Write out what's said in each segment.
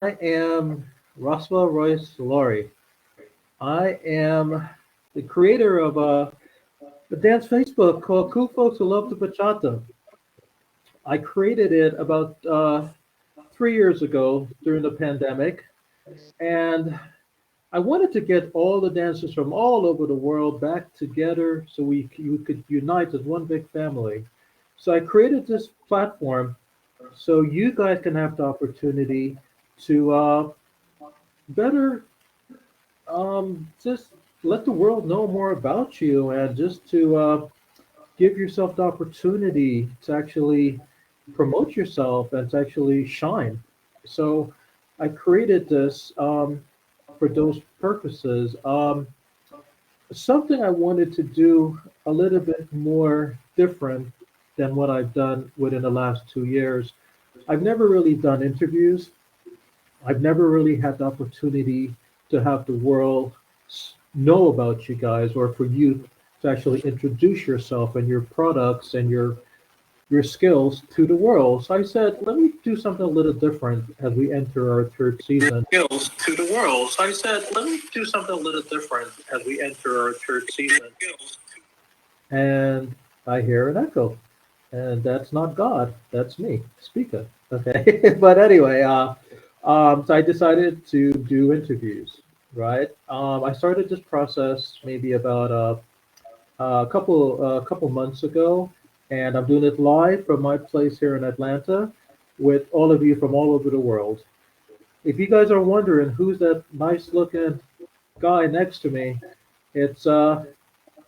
I am Roswell Royce Laurie. I am the creator of a dance Facebook called Cool Folks Who Love the Bachata. I created it about 3 years ago during the pandemic, and I wanted to get all the dancers from all over the world back together so you could unite as one big family. So I created this platform so you guys can have the opportunity to better just let the world know more about you and just to give yourself the opportunity to actually promote yourself and to actually shine. So I created this for those purposes. Something I wanted to do a little bit more different than what I've done within the last 2 years. I've never really done interviews. I've never really had the opportunity to have the world know about you guys or for you to actually introduce yourself and your products and your skills to the world. So I said, let me do something a little different as we enter our third season. Skills to the world. So I said, let me do something a little different as we enter our third season. And I hear an echo, and that's not God, that's me speaking. Okay, but anyway, so I decided to do interviews. Right, I started this process maybe about a couple months ago, and I'm doing it live from my place here in Atlanta with all of you from all over the world. If you guys are wondering who's that nice looking guy next to me, it's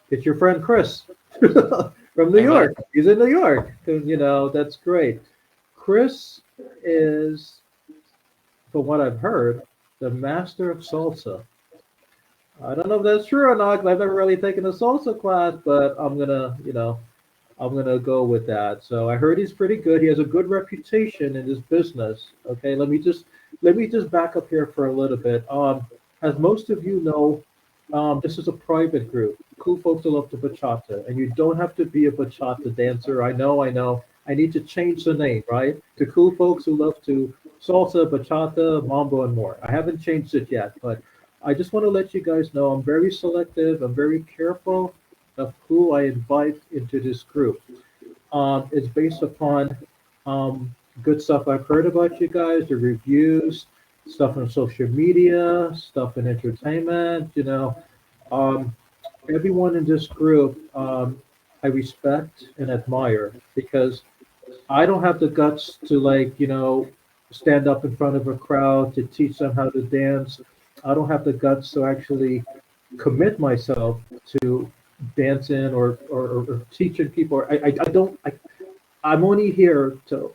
it's your friend Chris from New Amen. York. He's in New York. That's great. Chris is, from what I've heard, the master of salsa. I don't know if that's true or not, 'cause I've never really taken a salsa class, but I'm gonna go with that. So I heard he's pretty good. He has a good reputation in his business. Okay, let me just back up here for a little bit. As most of you know, this is a private group. Cool folks who love the bachata, and you don't have to be a bachata dancer. I know, I know. I need to change the name, right? To cool folks who love to salsa, bachata, mambo, and more. I haven't changed it yet, but I just want to let you guys know I'm very selective. I'm very careful of who I invite into this group. It's based upon good stuff I've heard about you guys, the reviews, stuff on social media, stuff in entertainment. Um, Everyone in this group I respect and admire because I don't have the guts to stand up in front of a crowd to teach them how to dance. I don't have the guts to actually commit myself to dancing or teaching people. I don't. I'm only here to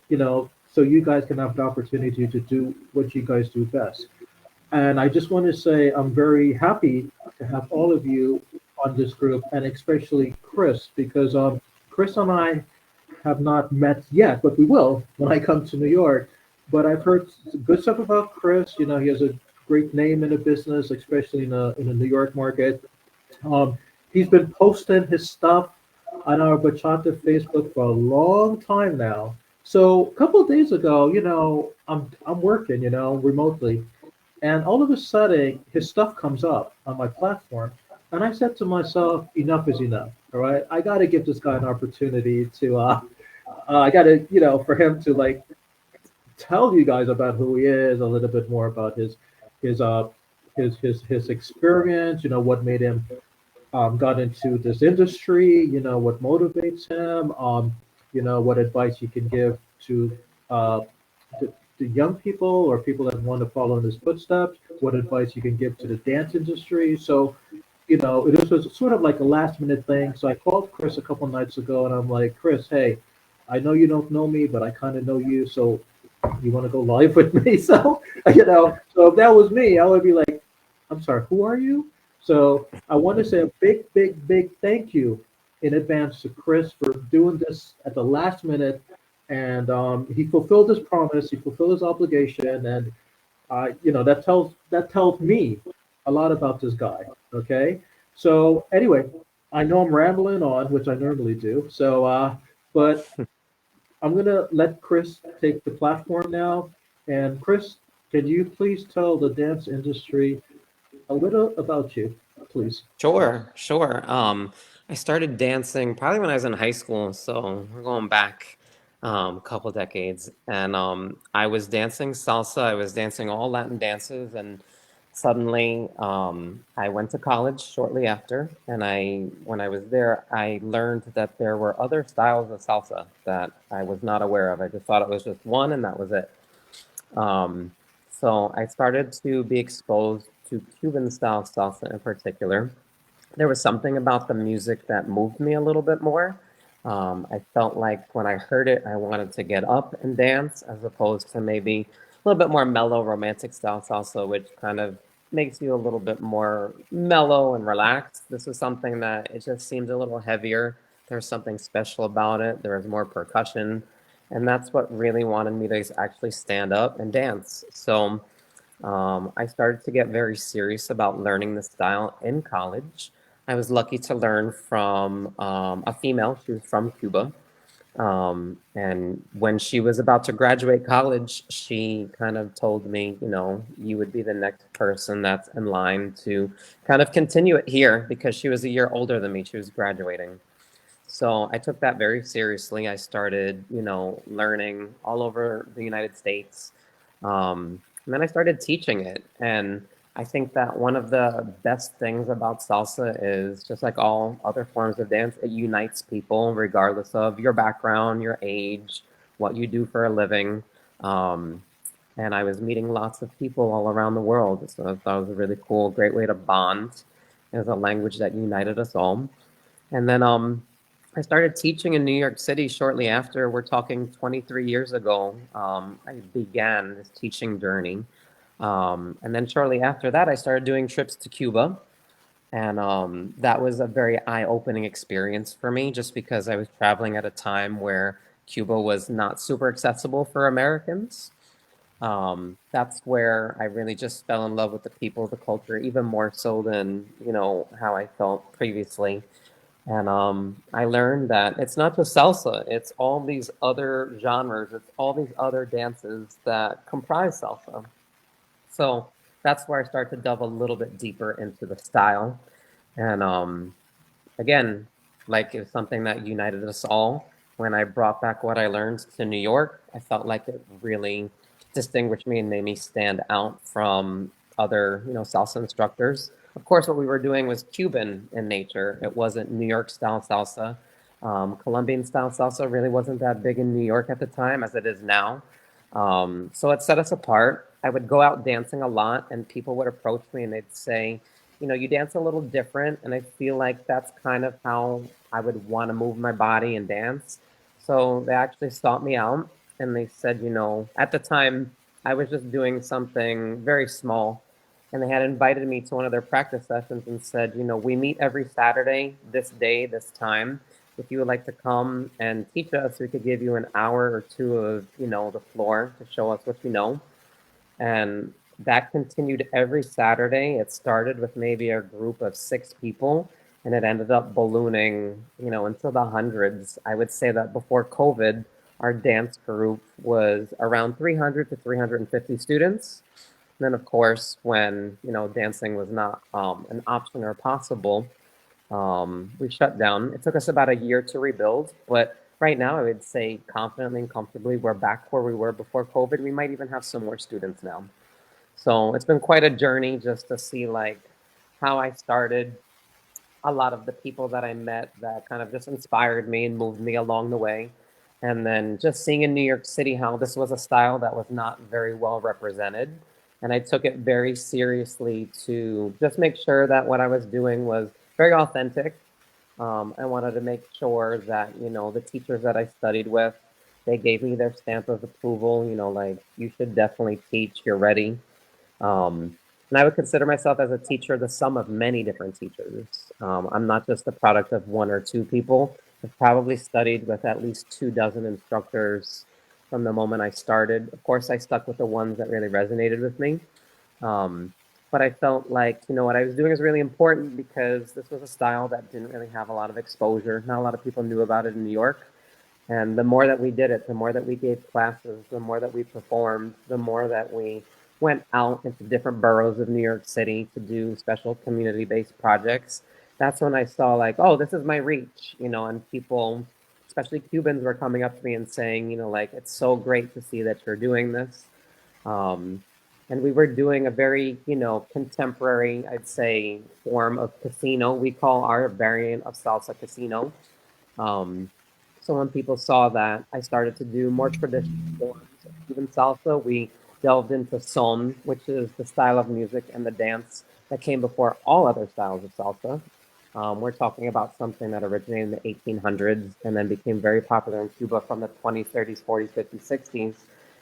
so you guys can have the opportunity to do what you guys do best. And I just want to say I'm very happy to have all of you on this group, and especially Chris, because Chris and I have not met yet, but we will when I come to New York. But I've heard good stuff about Chris. He has a great name in the business, especially in the New York market. Um, he's been posting his stuff on our Bachata Facebook for a long time now. So a couple of days ago, I'm working, remotely, and all of a sudden his stuff comes up on my platform, and I said to myself, enough is enough. All right, I got to give this guy an opportunity to. I got to, for him to tell you guys about who he is, a little bit more about his uh his experience. What made him got into this industry, what motivates him, what advice you can give to uh, the young people or people that want to follow in his footsteps, what advice you can give to the dance industry. So, it was sort of like a last minute thing. So I called Chris a couple nights ago and I'm like, Chris, hey, I know you don't know me, but I kind of know you. So you want to go live with me? So, so if that was me, I would be like, I'm sorry, who are you? So I want to say a big, big, big thank you in advance to Chris for doing this at the last minute. And he fulfilled his promise, he fulfilled his obligation, and that tells me a lot about this guy. Okay, so anyway, I know I'm rambling on, which I normally do. So, but I'm gonna let Chris take the platform now. And Chris, Can you please tell the dance industry a little about you, please? Sure, sure. I started dancing probably when I was in high school, so we're going back a couple decades. And I was dancing salsa. I was dancing all Latin dances, and suddenly I went to college shortly after. And when I was there, I learned that there were other styles of salsa that I was not aware of. I just thought it was just one, and that was it. Um, so I started to be exposed to Cuban style salsa in particular. There was something about the music that moved me a little bit more. I felt like when I heard it, I wanted to get up and dance as opposed to maybe a little bit more mellow romantic style salsa, which kind of makes you a little bit more mellow and relaxed. This was something that it just seemed a little heavier. There was something special about it. There was more percussion. And that's what really wanted me to actually stand up and dance. So I started to get very serious about learning the style in college. I was lucky to learn from a female. She was from Cuba. And when she was about to graduate college, she kind of told me, you would be the next person that's in line to kind of continue it here because she was a year older than me. She was graduating. So I took that very seriously. I started, learning all over the United States. And then I started teaching it. And I think that one of the best things about salsa is just like all other forms of dance, it unites people regardless of your background, your age, what you do for a living. Um, and I was meeting lots of people all around the world. So I thought it was a really cool, great way to bond. It was a language that united us all. And then I started teaching in New York City shortly after. We're talking 23 years ago. I began this teaching journey. And then shortly after that, I started doing trips to Cuba. And that was a very eye-opening experience for me just because I was traveling at a time where Cuba was not super accessible for Americans. That's where I really just fell in love with the people, the culture, even more so than, how I felt previously. And I learned that it's not just salsa, it's all these other genres, it's all these other dances that comprise salsa. So that's where I start to delve a little bit deeper into the style. And again, like it was something that united us all. When I brought back what I learned to New York, I felt like it really distinguished me and made me stand out from other, salsa instructors. Of course, what we were doing was Cuban in nature. It wasn't New York style salsa. Colombian style salsa really wasn't that big in New York at the time as it is now. So it set us apart. I would go out dancing a lot, and people would approach me and they'd say, you dance a little different, and I feel like that's kind of how I would want to move my body and dance. So they actually sought me out and they said, at the time I was just doing something very small, and they had invited me to one of their practice sessions and said, we meet every Saturday, this day, this time. If you would like to come and teach us, we could give you an hour or two of, the floor to show us what you know. And that continued every Saturday. It started with maybe a group of 6 people, and it ended up ballooning, into the hundreds. I would say that before COVID, our dance group was around 300 to 350 students. And then, of course, when dancing was not an option or possible, we shut down. It took us about a year to rebuild, but right now I would say confidently and comfortably we're back where we were before COVID. We might even have some more students now. So it's been quite a journey just to see like how I started, a lot of the people that I met that kind of just inspired me and moved me along the way. And then just seeing in New York City how this was a style that was not very well represented. And I took it very seriously to just make sure that what I was doing was very authentic. I wanted to make sure that, the teachers that I studied with, they gave me their stamp of approval, like you should definitely teach, you're ready. And I would consider myself as a teacher the sum of many different teachers. I'm not just the product of one or two people. I've probably studied with at least 2 dozen instructors from the moment I started. Of course, I stuck with the ones that really resonated with me. Um, but I felt like, what I was doing was really important because this was a style that didn't really have a lot of exposure. Not a lot of people knew about it in New York. And the more that we did it, the more that we gave classes, the more that we performed, the more that we went out into different boroughs of New York City to do special community-based projects, that's when I saw like, oh, this is my reach, and people, especially Cubans, were coming up to me and saying, like, it's so great to see that you're doing this. Um, and we were doing a very, contemporary, I'd say, form of casino. We call our variant of salsa casino. Um, so when people saw that, I started to do more traditional forms of Cuban salsa. We delved into son, which is the style of music and the dance that came before all other styles of salsa. We're talking about something that originated in the 1800s and then became very popular in Cuba from the 20s, 30s, 40s, 50s, 60s.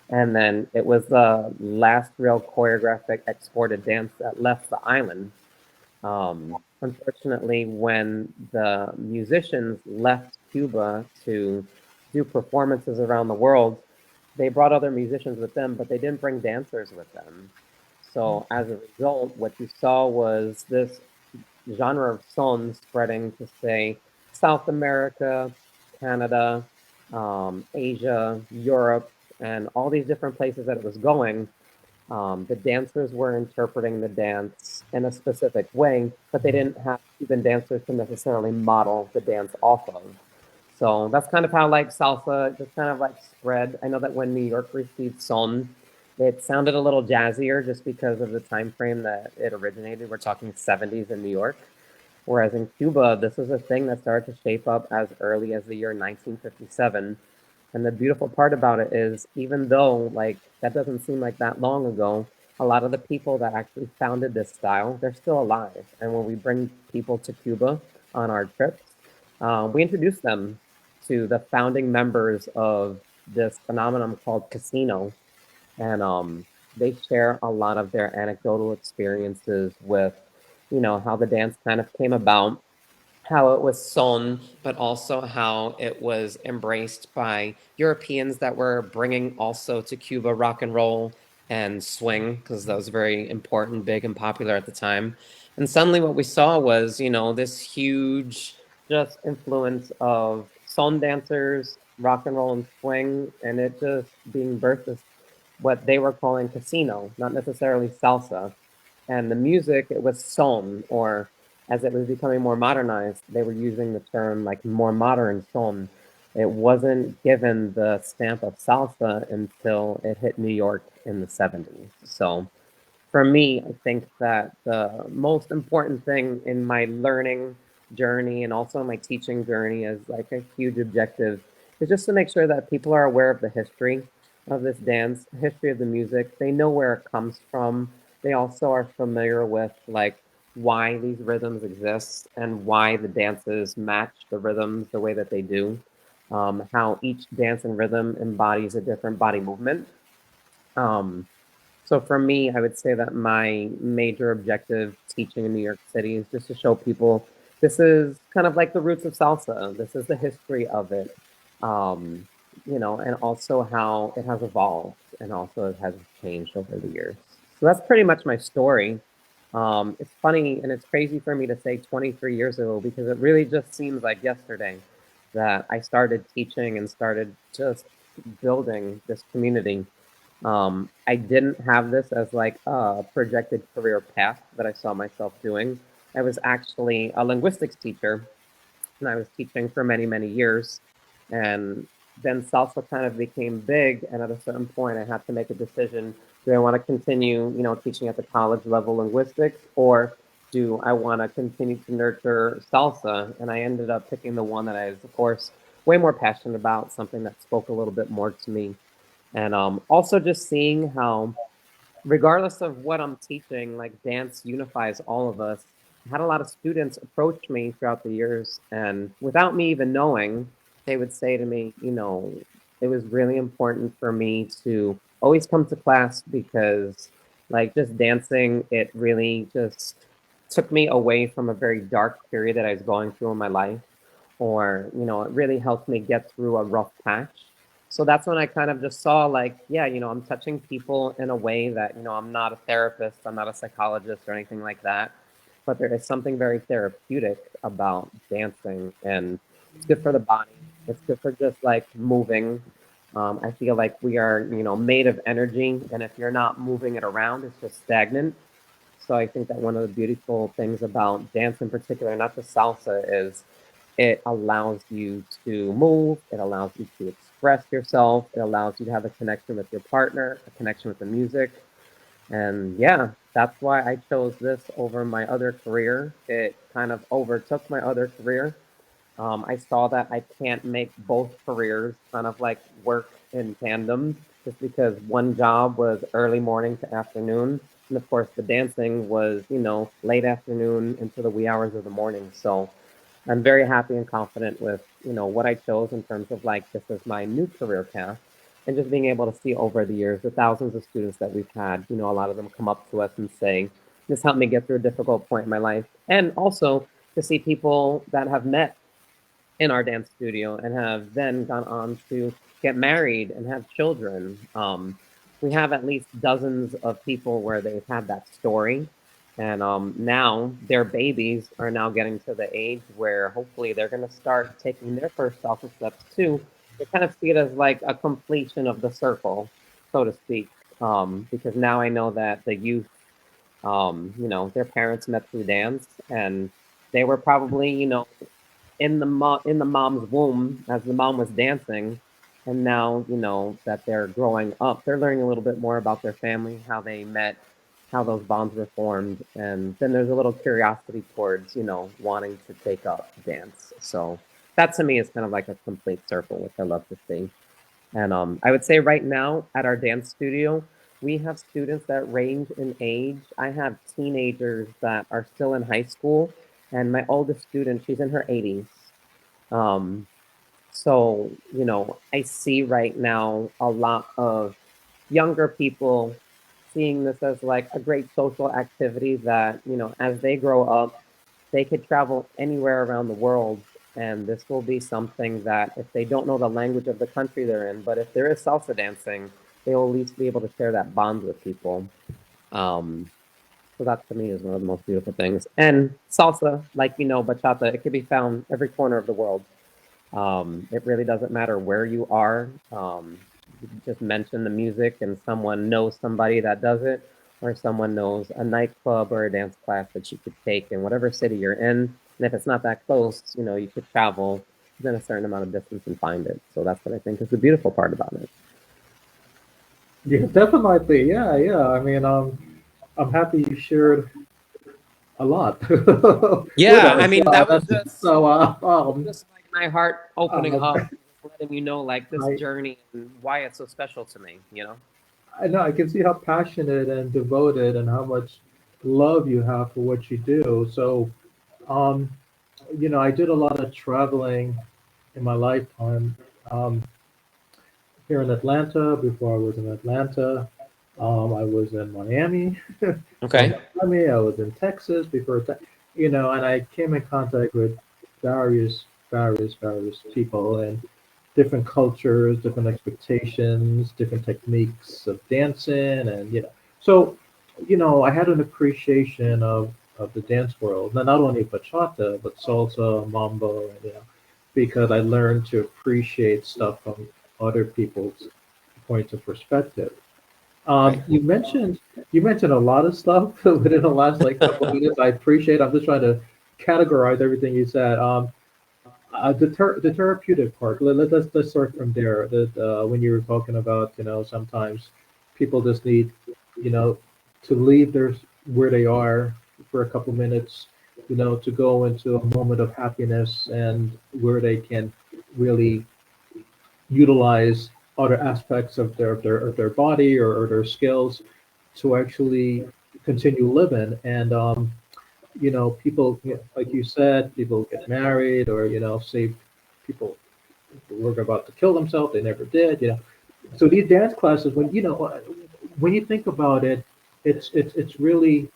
And then it was the last real choreographic exported dance that left the island. Unfortunately, when the musicians left Cuba to do performances around the world, they brought other musicians with them, but they didn't bring dancers with them. So as a result, what you saw was this genre of son spreading to, say, South America, Canada, Asia, Europe, and all these different places that it was going. The dancers were interpreting the dance in a specific way, but they didn't have even dancers to necessarily model the dance off of. So that's kind of how like salsa just kind of like spread. I know that when New York received son, it sounded a little jazzier just because of the time frame that it originated. We're talking 70s in New York. Whereas in Cuba, this was a thing that started to shape up as early as the year 1957. And the beautiful part about it is, even though like that doesn't seem like that long ago, a lot of the people that actually founded this style, they're still alive. And when we bring people to Cuba on our trips, we introduce them to the founding members of this phenomenon called casino, and they share a lot of their anecdotal experiences with, how the dance kind of came about, how it was sewn, but also how it was embraced by Europeans that were bringing also to Cuba rock and roll and swing, because that was very important, big, and popular at the time. And suddenly what we saw was, this huge just influence of son dancers, rock and roll, and swing, and it just being birthed as what they were calling casino, not necessarily salsa. And the music, it was son, or as it was becoming more modernized, they were using the term like more modern son. It wasn't given the stamp of salsa until it hit New York in the 70s. So for me, I think that the most important thing in my learning journey and also my teaching journey is like a huge objective is just to make sure that people are aware of the history of this dance, history of the music. They know where it comes from. They also are familiar with like why these rhythms exist and why the dances match the rhythms the way that they do. How each dance and rhythm embodies a different body movement. Um, so for me, I would say that my major objective teaching in New York City is just to show people this is kind of like the roots of salsa. This is the history of it, um, and also how it has evolved and also it has changed over the years. So that's pretty much my story. It's funny and it's crazy for me to say 23 years ago because it really just seems like yesterday that I started teaching and started just building this community. I didn't have this as like a projected career path that I saw myself doing. I was actually a linguistics teacher, and I was teaching for many, many years. And then salsa kind of became big, and at a certain point, I had to make a decision: do I want to continue, teaching at the college level linguistics, or do I want to continue to nurture salsa? And I ended up picking the one that I was, of course, way more passionate about, something that spoke a little bit more to me, and also just seeing how, regardless of what I'm teaching, like dance unifies all of us. I had a lot of students approach me throughout the years, and without me even knowing, they would say to me, it was really important for me to always come to class because, like, just dancing, it really just took me away from a very dark period that I was going through in my life, or, it really helped me get through a rough patch. So that's when I kind of just saw like, yeah, I'm touching people in a way that, I'm not a therapist, I'm not a psychologist or anything like that. But there is something very therapeutic about dancing, and it's good for the body. It's good for just like moving. I feel like we are, made of energy, and if you're not moving it around, it's just stagnant. So I think that one of the beautiful things about dance in particular, not just salsa, is it allows you to move, it allows you to express yourself, it allows you to have a connection with your partner, a connection with the music. And yeah, that's why I chose this over my other career. It kind of overtook my other career. I saw that I can't make both careers kind of like work in tandem just because one job was early morning to afternoon. And of course, the dancing was, late afternoon into the wee hours of the morning. So I'm very happy and confident with, what I chose in terms of like this is my new career path. And just being able to see over the years the thousands of students that we've had, a lot of them come up to us and say, this helped me get through a difficult point in my life. And also to see people that have met in our dance studio and have then gone on to get married and have children. We have at least dozens of people where they've had that story. And now their babies are now getting to the age where hopefully they're going to start taking their first salsa steps too. They kind of see it as like a completion of the circle, so to speak. Because now I know that the youth, their parents met through dance and they were probably, in the mom's womb as the mom was dancing, and now that they're growing up, they're learning a little bit more about their family, how they met, how those bonds were formed, and then there's a little curiosity towards wanting to take up dance. So that to me is kind of like a complete circle, which I love to see. And I would say right now at our dance studio, we have students that range in age. I have teenagers that are still in high school, and my oldest student, she's in her 80s. Um, so, I see right now a lot of younger people seeing this as like a great social activity that, as they grow up, they could travel anywhere around the world. And this will be something that if they don't know the language of the country they're in, but if there is salsa dancing, they will at least be able to share that bond with people. Um, so that to me is one of the most beautiful things. And salsa, like bachata, it can be found every corner of the world. It really doesn't matter where you are. You just mention the music and someone knows somebody that does it, or someone knows a nightclub or a dance class that you could take in whatever city you're in. And if it's not that close, you could travel within a certain amount of distance and find it. So that's what I think is the beautiful part about it. Yeah, definitely. Yeah, yeah. I mean, I'm happy you shared a lot with Yeah, I us. mean that was That's so. just like my heart opening Um, up, letting you know like this I journey and why it's so special to me. I know I can see how passionate and devoted and how much love you have for what you do. So, um, I did a lot of traveling in my lifetime. Um, Here in Atlanta, before I was in Atlanta, I was in Miami. From Okay. Miami, I was in Texas before, and I came in contact with various people and different cultures, different expectations, different techniques of dancing, and so I had an appreciation of the dance world, not only bachata but salsa, mambo, and because I learned to appreciate stuff from other people's points of perspective. Right. You mentioned a lot of stuff within the last like couple of minutes. I appreciate. I'm just trying to categorize everything you said. The therapeutic part. Let's start from there. When you were talking about sometimes people just need to leave their where they are for a couple minutes, to go into a moment of happiness and where they can really utilize other aspects of their body or their skills to actually continue living. And people, like you said, people get married, or say people were about to kill themselves, they never did. So these dance classes, when you think about it, it's really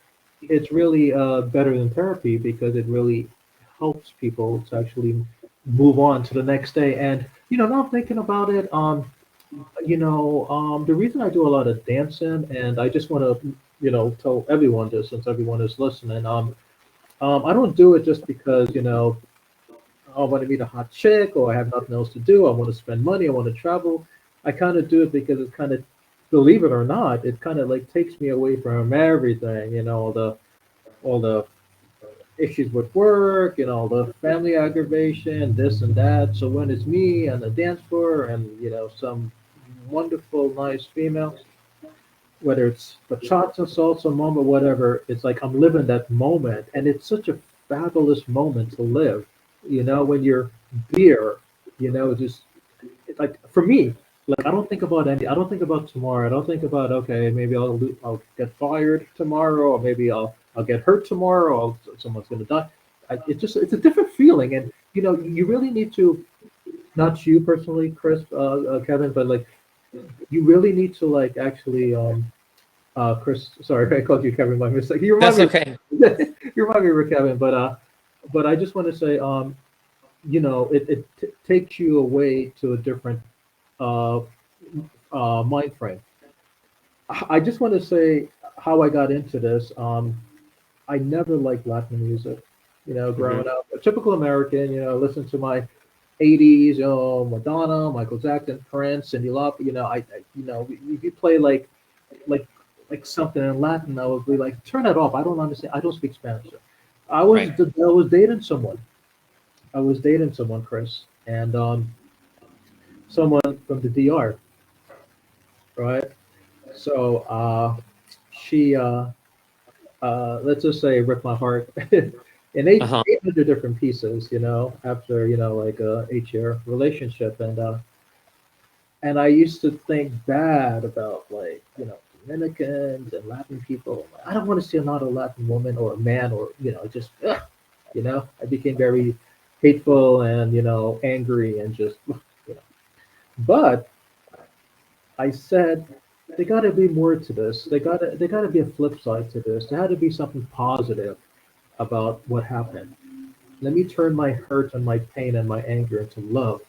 better than therapy because it really helps people to actually move on to the next day. And now I'm thinking about it. The reason I do a lot of dancing, and I just want to tell everyone this since everyone is listening. I don't do it just because I want to meet a hot chick or I have nothing else to do. I want to spend money. I want to travel. I kind of do it because it's kind of, believe it or not, it kind of like takes me away from everything, all the issues with work, the family aggravation, this and that. So when it's me on the dance floor and, some wonderful, nice female, whether it's bachata, salsa, mambo, whatever, it's like I'm living that moment. And it's such a fabulous moment to live, when you're there, just it's like for me, like I don't think about tomorrow. I don't think about, okay, maybe I'll get fired tomorrow, or maybe I'll get hurt tomorrow, or someone's gonna die. It's a different feeling, and you really need to, not you personally, Chris, Kevin, but like you really need to like actually, Chris, sorry, I called you Kevin by mistake. You remind That's me, okay. you remind me of Kevin, but I just want to say, it takes you away to a different uh, mind frame. I just want to say how I got into this. I never liked Latin music, Hmm. growing up. A typical American, listen to my 80s, Madonna, Michael Jackson, Prince, Cyndi Lauper. If you play like like something in Latin, I would be like, turn that off. I don't understand. I don't speak Spanish. Right. I was dating someone. I was dating someone, Chris, and someone from the DR, right? So she let's just say ripped my heart in Uh-huh. 800 different pieces, after, like a 8 year relationship. And I used to think bad about, like, Dominicans and Latin people. I don't want to see another Latin woman or a man, or, just, ugh, I became very hateful and, angry and just, but I said, there got to be more to this. There got to be a flip side to this. There had to be something positive about what happened. Let me turn my hurt and my pain and my anger into love,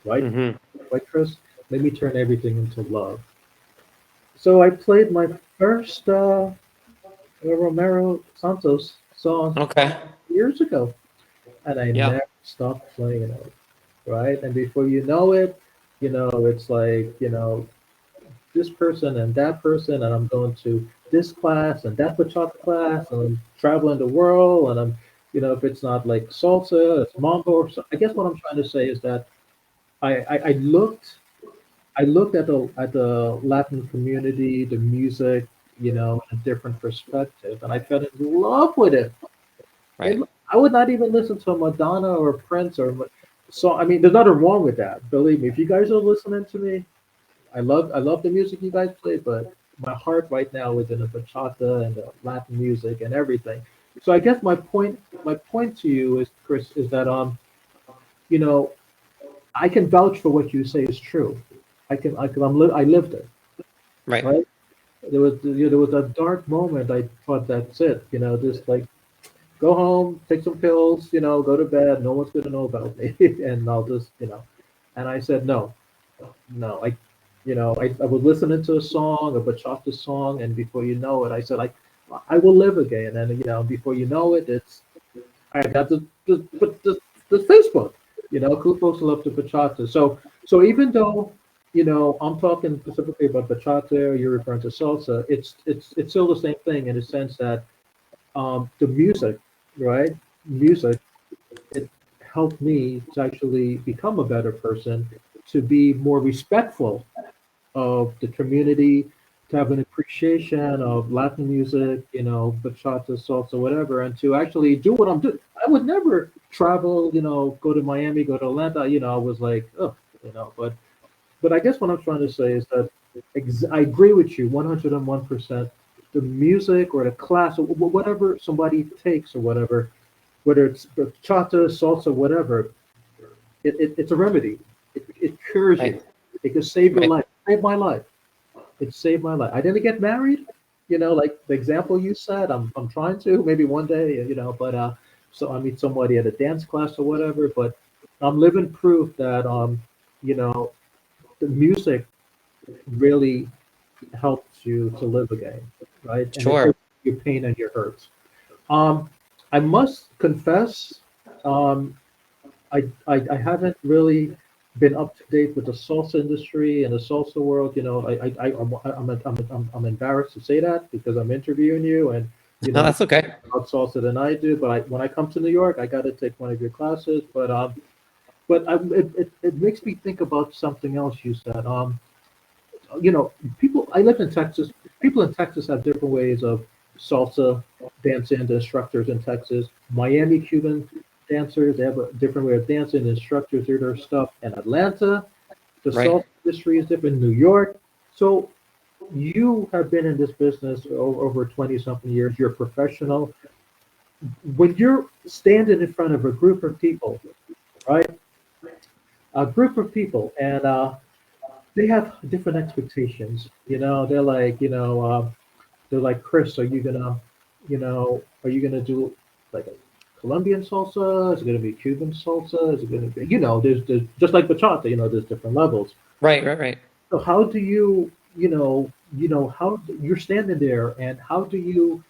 right? Hmm. Right, Chris? Let me turn everything into love. So I played my first Romero Santos song Okay. years ago, and I Yeah. never stopped playing it, right? And before you know it, it's like, this person and that person, and I'm going to this class and that bachata class, and I'm traveling the world, and I'm, if it's not like salsa, it's mambo. Or so. I guess what I'm trying to say is that I looked at the Latin community, the music, in a different perspective, and I fell in love with it. Right. And I would not even listen to Madonna or Prince so. I mean, there's nothing wrong with that. Believe me, if you guys are listening to me, I love the music you guys play, but my heart right now is in the bachata and the Latin music and everything. So I guess my point to you is, Chris, is that you know I can vouch for what you say is true. I lived it, Right. right? There was a dark moment. I thought that's it. Just like go home, take some pills, go to bed. No one's gonna know about me, and I'll just And I said no, no. I was listening to a song, a bachata song, and before you know it, I said I will live again. And before you know it, I got the Facebook. Who folks love the bachata. So even though I'm talking specifically about bachata, you're referring to salsa. It's still the same thing in the sense that the music, right? Music, it helped me to actually become a better person, to be more respectful of the community, to have an appreciation of Latin music, bachata, salsa, whatever, and to actually do what I'm doing. I would never travel, go to Miami, go to Atlanta. I was like, oh, but I guess what I'm trying to say is that I agree with you 101%. The music or the class or whatever somebody takes or whatever, whether it's bachata, salsa, whatever, it's a remedy. It cures Right. you. It can save your Right. life. Save my life. It saved my life. I didn't get married, like the example you said. I'm trying to maybe one day, but so I meet somebody at a dance class or whatever. But I'm living proof that you know, the music really helps you to live again, right? And it Sure. takes your pain and your hurts. Um, I must confess, um, I haven't really. been up to date with the salsa industry and the salsa world. I'm embarrassed to say that because I'm interviewing you, and No, you that's okay. know about salsa than I do. But when I come to New York, I got to take one of your classes. But it makes me think about something else you said. People. I live in Texas. People in Texas have different ways of salsa dancing. The instructors in Texas, Miami Cuban dancers, they have a different way of dancing. The instructors do their stuff. In Atlanta, the Right. salsa industry is different. In New York, so you have been in this business over 20 something years. You're a professional. When you're standing in front of a group of people, right? A group of people, and they have different expectations. They're like, Chris, are you gonna do like a Colombian salsa? Is it gonna be Cuban salsa? Is it gonna be, there's just like bachata, there's different levels. Right, right, right. So how do you, how you're standing there, and how do you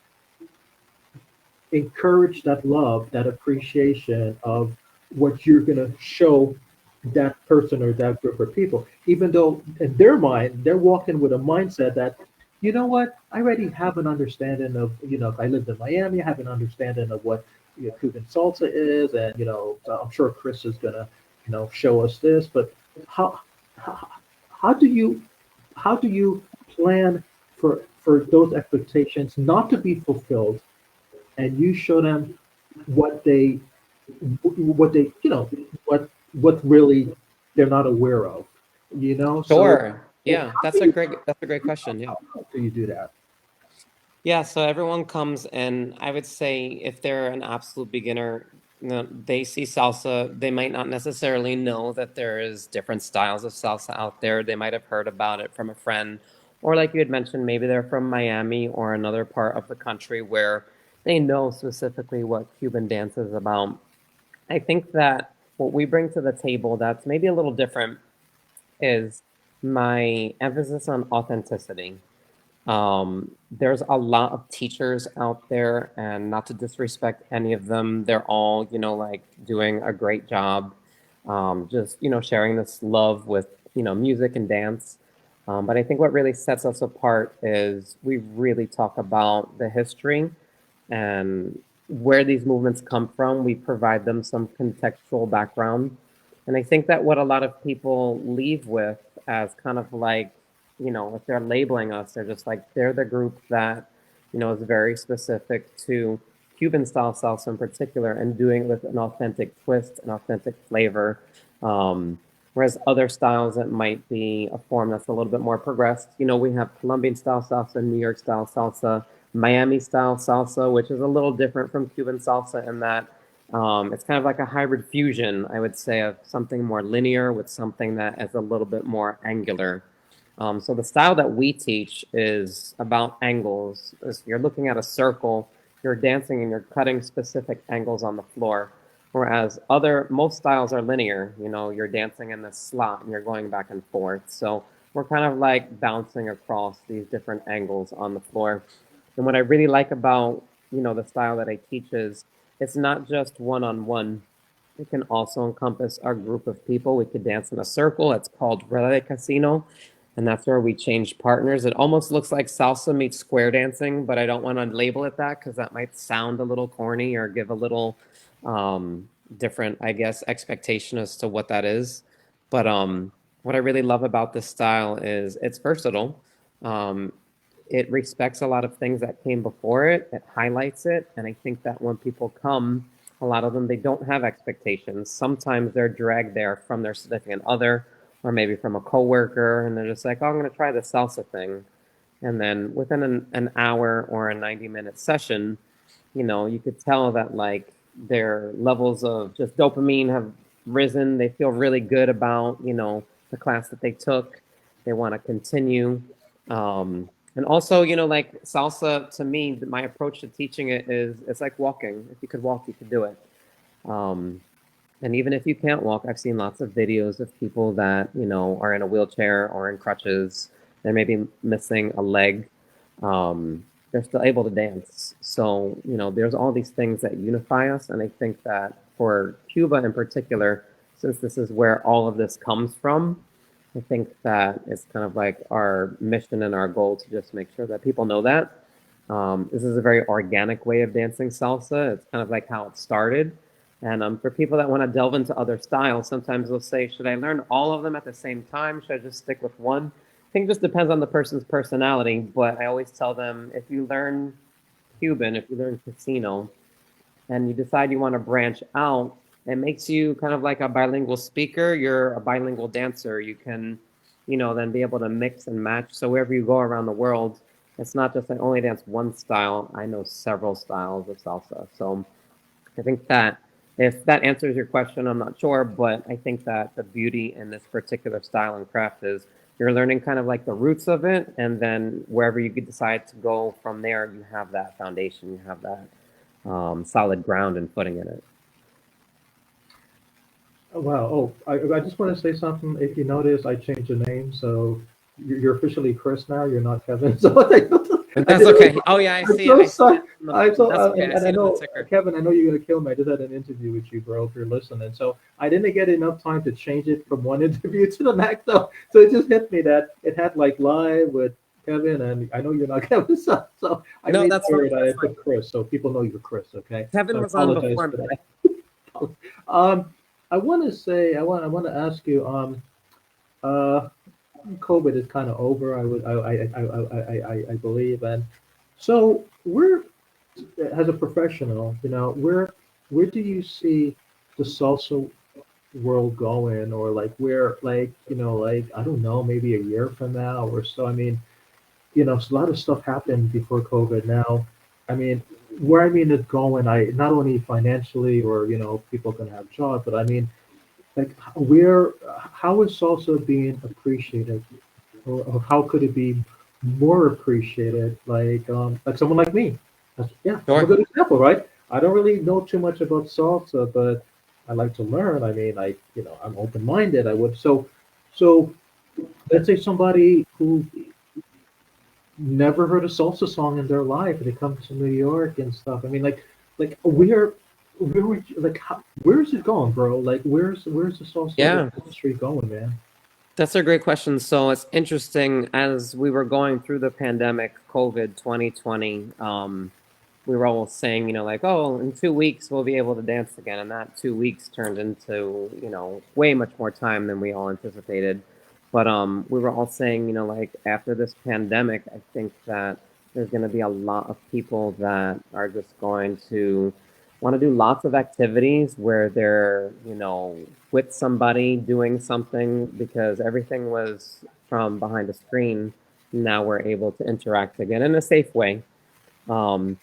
encourage that love, that appreciation of what you're gonna show that person or that group of people, even though in their mind they're walking with a mindset that, what, I already have an understanding of, if I lived in Miami, I have an understanding of what Cuban salsa is, and so I'm sure Chris is gonna show us this, but how how, how do you how do you plan for those expectations not to be fulfilled, and you show them what they what they what really they're not aware of, so Sure. so Yeah, that's a great question. Yeah. how do you do that? Yeah, so everyone comes in. I would say if they're an absolute beginner, they see salsa, they might not necessarily know that there is different styles of salsa out there. They might have heard about it from a friend, or like you had mentioned, maybe they're from Miami or another part of the country where they know specifically what Cuban dance is about. I think that what we bring to the table that's maybe a little different is my emphasis on authenticity. There's a lot of teachers out there, and not to disrespect any of them, they're all, like doing a great job, just, sharing this love with, music and dance. But I think what really sets us apart is we really talk about the history and where these movements come from. We provide them some contextual background. And I think that what a lot of people leave with as kind of like, if they're labeling us, they're just like, they're the group that, is very specific to Cuban style salsa in particular and doing it with an authentic twist, an authentic flavor. Whereas other styles, it might be a form that's a little bit more progressed. We have Colombian style salsa, New York style salsa, Miami style salsa, which is a little different from Cuban salsa in that it's kind of like a hybrid fusion, I would say, of something more linear with something that is a little bit more angular. So the style that we teach is about angles. You're looking at a circle, you're dancing and you're cutting specific angles on the floor. Whereas most styles are linear, you're dancing in this slot and you're going back and forth. So we're kind of like bouncing across these different angles on the floor. And what I really like about, the style that I teach is it's not just one on one. It can also encompass our group of people. We could dance in a circle. It's called Relay Casino, and that's where we change partners. It almost looks like salsa meets square dancing, but I don't want to label it that because that might sound a little corny or give a little different, I guess, expectation as to what that is. But what I really love about this style is it's versatile. Um, it respects a lot of things that came before it. It highlights it, and I think that when people come, a lot of them they don't have expectations. Sometimes they're dragged there from their significant other, or maybe from a coworker, and they're just like, "Oh, I'm going to try the salsa thing," and then within an hour or a 90-minute session, you could tell that like their levels of just dopamine have risen. They feel really good about, the class that they took. They want to continue. And also, like salsa to me, my approach to teaching it is it's like walking. If you could walk, you could do it. Um, and even if you can't walk, I've seen lots of videos of people that, are in a wheelchair or in crutches. They're maybe missing a leg. They're still able to dance. So, there's all these things that unify us. And I think that for Cuba in particular, since this is where all of this comes from, I think that it's kind of like our mission and our goal to just make sure that people know that. This is a very organic way of dancing salsa. It's kind of like how it started. And for people that want to delve into other styles, sometimes they'll say, should I learn all of them at the same time? Should I just stick with one? I think it just depends on the person's personality. But I always tell them, if you learn Cuban, if you learn casino, and you decide you want to branch out, it makes you kind of like a bilingual speaker. You're a bilingual dancer. You can, then be able to mix and match. So wherever you go around the world, it's not just I only dance one style. I know several styles of salsa. So I think that if that answers your question, I'm not sure, but I think that the beauty in this particular style and craft is you're learning kind of like the roots of it, and then wherever you could decide to go from there, you have that foundation, you have that solid ground and footing in it. Oh, wow. Oh, I just want to say something. If you notice, I changed the name, so you're officially Chris now. You're not Kevin. So And I that's didn't. okay. Oh yeah, I I'm see it. so I see sorry. it. I'm so, That's okay. I and see I it in the know, ticker. Kevin, I know you're gonna kill me. I just had an interview with you, bro. If you're listening, so I didn't get enough time to change it from one interview to the next. So it just hit me that it had like live with Kevin, and I know you're not Kevin. So I No, made that's sure fine. that I That's fine. put Chris, so people know you're Chris. Okay, Kevin so I was on apologize before for me. that. I want to say, I want to ask you, uh, COVID is kind of over. I would, I believe, and so we're as a professional, where do you see the salsa world going, or like where, like like I don't know, maybe a year from now or so. I mean, a lot of stuff happened before COVID. Now, I mean, where I mean it going, I not only financially or people can have jobs, but I mean like where, how is salsa being appreciated, or how could it be more appreciated? Like someone like me. Yeah, I'm a Sure. good example, right? I don't really know too much about salsa, but I like to learn. I mean, I'm open-minded. I would so. Let's say somebody who never heard a salsa song in their life, and they come to New York and stuff. I mean, like where would you, like how, where's it going, bro? Like where's the salsa Yeah. industry going, man? That's a great question. So it's interesting as we were going through the pandemic, COVID 2020, we were all saying, like, oh, in 2 weeks we'll be able to dance again. And that 2 weeks turned into, way much more time than we all anticipated. But we were all saying, like after this pandemic, I think that there's going to be a lot of people that are just going to want to do lots of activities where they're, with somebody doing something because everything was from behind a screen. Now we're able to interact again in a safe way. So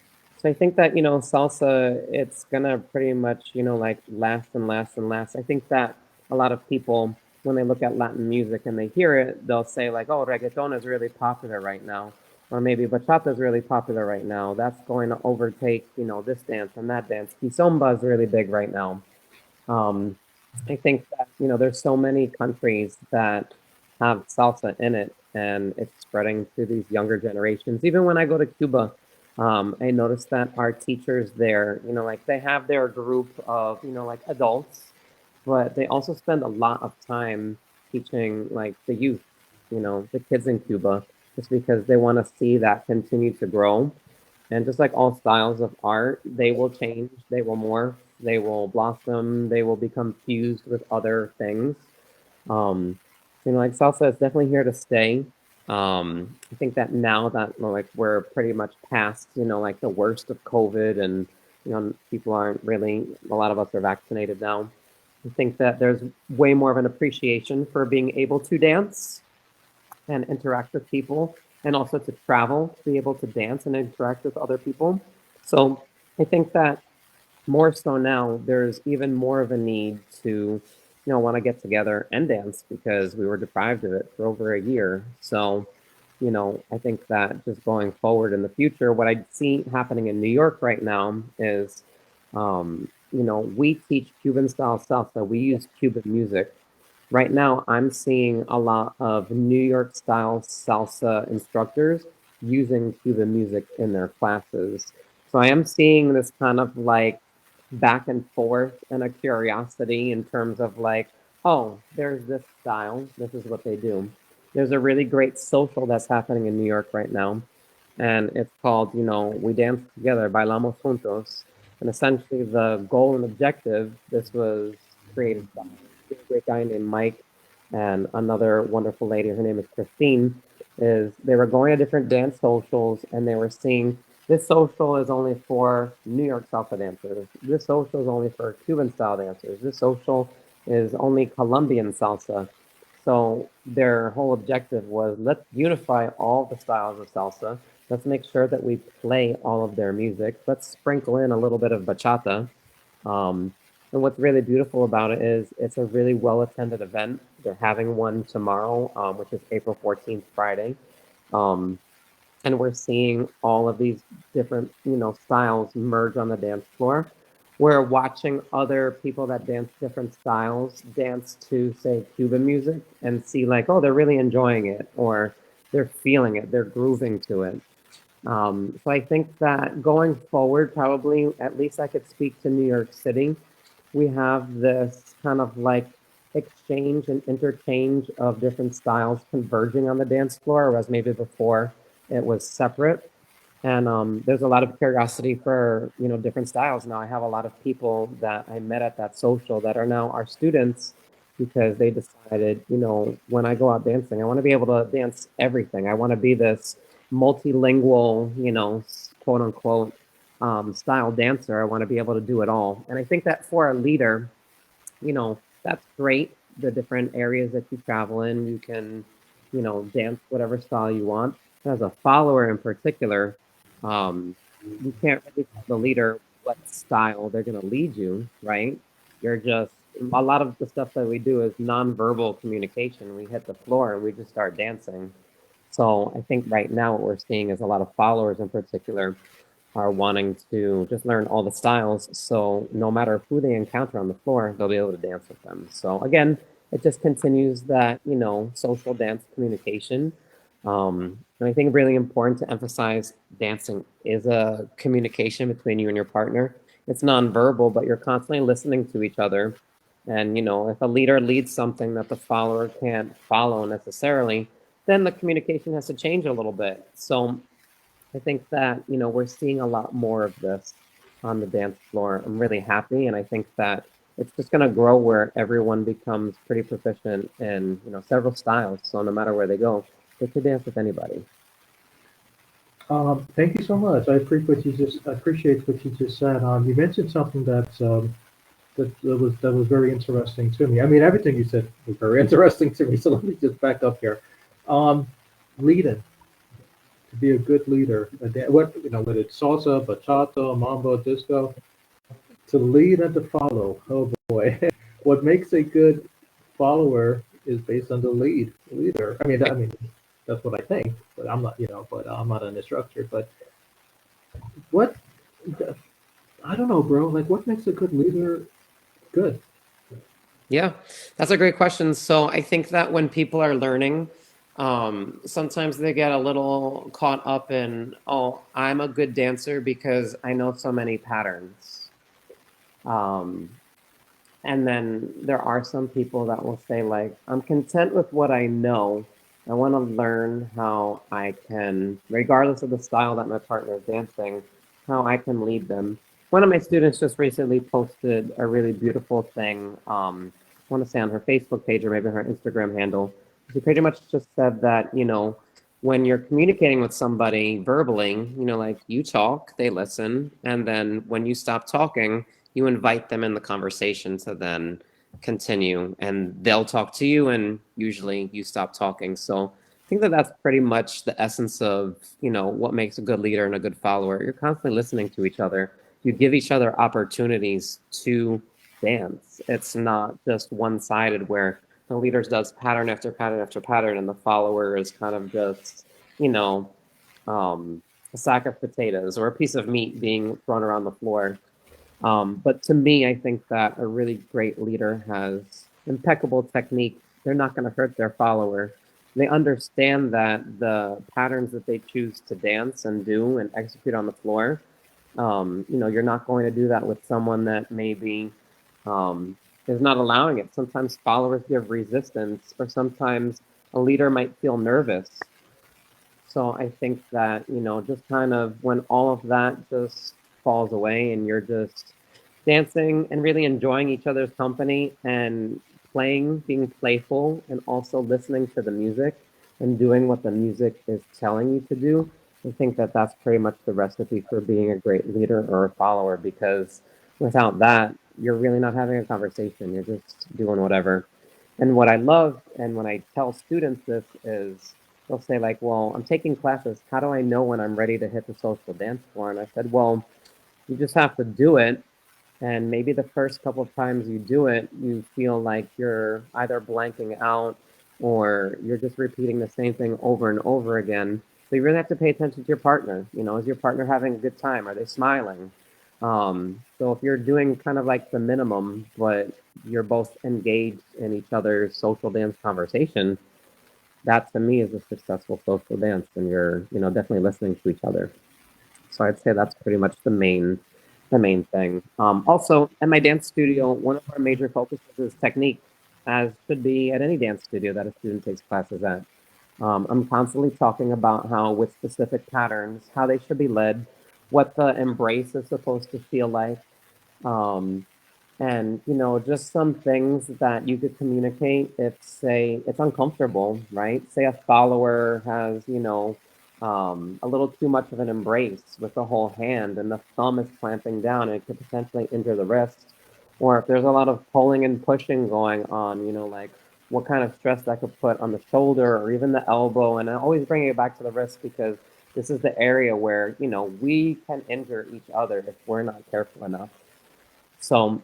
I think that, salsa, it's gonna pretty much, like last and last and last. I think that a lot of people, when they look at Latin music and they hear it, they'll say like, oh, reggaeton is really popular right now. Or maybe bachata is really popular right now. That's going to overtake, this dance and that dance. Kizomba is really big right now. Um, I think that, there's so many countries that have salsa in it, and it's spreading to these younger generations. Even when I go to Cuba, I noticed that our teachers there, like they have their group of, like adults, but they also spend a lot of time teaching like the youth, the kids in Cuba, just because they want to see that continue to grow. And just like all styles of art, they will change, they will morph, they will blossom, they will become fused with other things. Um, like salsa is definitely here to stay. I think that now that like we're pretty much past, like the worst of COVID, and people aren't really, a lot of us are vaccinated now. I think that there's way more of an appreciation for being able to dance and interact with people, and also to travel to be able to dance and interact with other people. So I think that more so now, there's even more of a need to, want to get together and dance because we were deprived of it for over a year. So, I think that just going forward in the future, what I see happening in New York right now is, we teach Cuban style salsa. We use Cuban music. Right now, I'm seeing a lot of New York style salsa instructors using Cuban music in their classes. So I am seeing this kind of like back and forth and a curiosity in terms of like, oh, there's this style, this is what they do. There's a really great social that's happening in New York right now, and it's called, We Dance Together, Bailamos Juntos. And essentially, the goal and objective, this was created by a great guy named Mike and another wonderful lady, her name is Christine, is they were going to different dance socials and they were seeing this social is only for New York salsa dancers. This social is only for Cuban style dancers. This social is only Colombian salsa. So their whole objective was let's unify all the styles of salsa. Let's make sure that we play all of their music. Let's sprinkle in a little bit of bachata. Um, and what's really beautiful about it is it's a really well attended event. They're having one tomorrow, which is April 14th, Friday. Um, and we're seeing all of these different styles merge on the dance floor. We're watching other people that dance different styles dance to, say, Cuban music and see like, oh, they're really enjoying it, or they're feeling it, they're grooving to it. So I think that going forward, probably at least I could speak to New York City. We have this kind of like exchange and interchange of different styles converging on the dance floor, whereas maybe before it was separate. And there's a lot of curiosity for different styles now. I have a lot of people that I met at that social that are now our students because they decided, when I go out dancing, I want to be able to dance everything. I want to be this multilingual, quote unquote, style dancer. I want to be able to do it all. And I think that for a leader, that's great. The different areas that you travel in, you can, dance whatever style you want. As a follower in particular, um, you can't really tell the leader what style they're going to lead you, right? You're just, a lot of the stuff that we do is nonverbal communication. We hit the floor and we just start dancing. So I think right now what we're seeing is a lot of followers in particular are wanting to just learn all the styles. So no matter who they encounter on the floor, they'll be able to dance with them. So again, it just continues that, social dance communication. And I think really important to emphasize dancing is a communication between you and your partner. It's nonverbal, but you're constantly listening to each other. And, if a leader leads something that the follower can't follow necessarily, then the communication has to change a little bit. So I think that, we're seeing a lot more of this on the dance floor. I'm really happy, and I think that it's just going to grow where everyone becomes pretty proficient in, several styles. So no matter where they go, they can dance with anybody. Thank you so much. I appreciate what you just said. You mentioned something that was very interesting to me. I mean, everything you said was very interesting to me. So let me just back up here. Um, Leading, to be a good leader, what whether it's salsa, bachata, mambo, disco, to lead and to follow. Oh boy, what makes a good follower is based on the leader. I mean, that's what I think, but I'm not, but I'm not an instructor. But what I don't know, bro. Like, what makes a good leader good? Yeah, that's a great question. So I think that when people are learning, sometimes they get a little caught up in, oh, I'm a good dancer because I know so many patterns. Um, And then there are some people that will say, like, I'm content with what I know. I want to learn how I can, regardless of the style that my partner is dancing, how I can lead them. One of my students just recently posted a really beautiful thing. I want to say on her Facebook page or maybe her Instagram handle. She pretty much just said that, when you're communicating with somebody verbally, like you talk, they listen. And then when you stop talking, you invite them in the conversation to then continue and they'll talk to you and usually you stop talking. So I think that that's pretty much the essence of what makes a good leader and a good follower. You're constantly listening to each other. You give each other opportunities to dance. It's not just one-sided where the leader does pattern after pattern after pattern and the follower is kind of just you know um, a sack of potatoes or a piece of meat being thrown around the floor. But to me, I think that a really great leader has impeccable technique. They're not going to hurt their follower. They understand that the patterns that they choose to dance and do and execute on the floor You're not going to do that with someone that maybe um, is not allowing it. Sometimes followers give resistance, or sometimes a leader might feel nervous. So I think that, just kind of when all of that just falls away and you're just dancing and really enjoying each other's company and playing, being playful, and also listening to the music and doing what the music is telling you to do, I think that that's pretty much the recipe for being a great leader or a follower, because without that, you're really not having a conversation. You're just doing whatever. And what I love, and when I tell students this, is they'll say like, well, I'm taking classes. How do I know when I'm ready to hit the social dance floor? And I said, well, you just have to do it. And maybe the first couple of times you do it, you feel like you're either blanking out or you're just repeating the same thing over and over again. So you really have to pay attention to your partner. Is your partner having a good time? Are they smiling? So if you're doing kind of like the minimum, but you're both engaged in each other's social dance conversation, that to me is a successful social dance, and you're definitely listening to each other. So I'd say that's pretty much the main thing. Also, at my dance studio, one of our major focuses is technique, as should be at any dance studio that a student takes classes at. I'm constantly talking about how, with specific patterns, how they should be led, what the embrace is supposed to feel like, um, and just some things that you could communicate if, say, it's uncomfortable, right? Say a follower has a little too much of an embrace with the whole hand and the thumb is clamping down and it could potentially injure the wrist, or if there's a lot of pulling and pushing going on, like what kind of stress that could put on the shoulder or even the elbow. And I always bring it back to the wrist, because this is the area where we can injure each other if we're not careful enough. So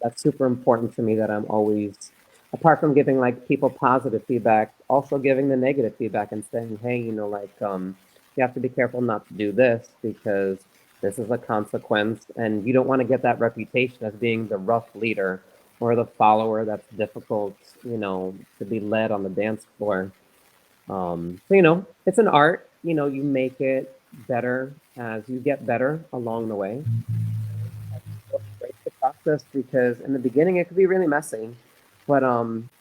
that's super important to me, that I'm always, apart from giving like people positive feedback, also giving the negative feedback and saying, hey, you have to be careful not to do this, because this is a consequence, and you don't want to get that reputation as being the rough leader or the follower that's difficult, to be led on the dance floor. So it's an art. You make it better as you get better along the way. Embrace the process, because in the beginning it could be really messy. But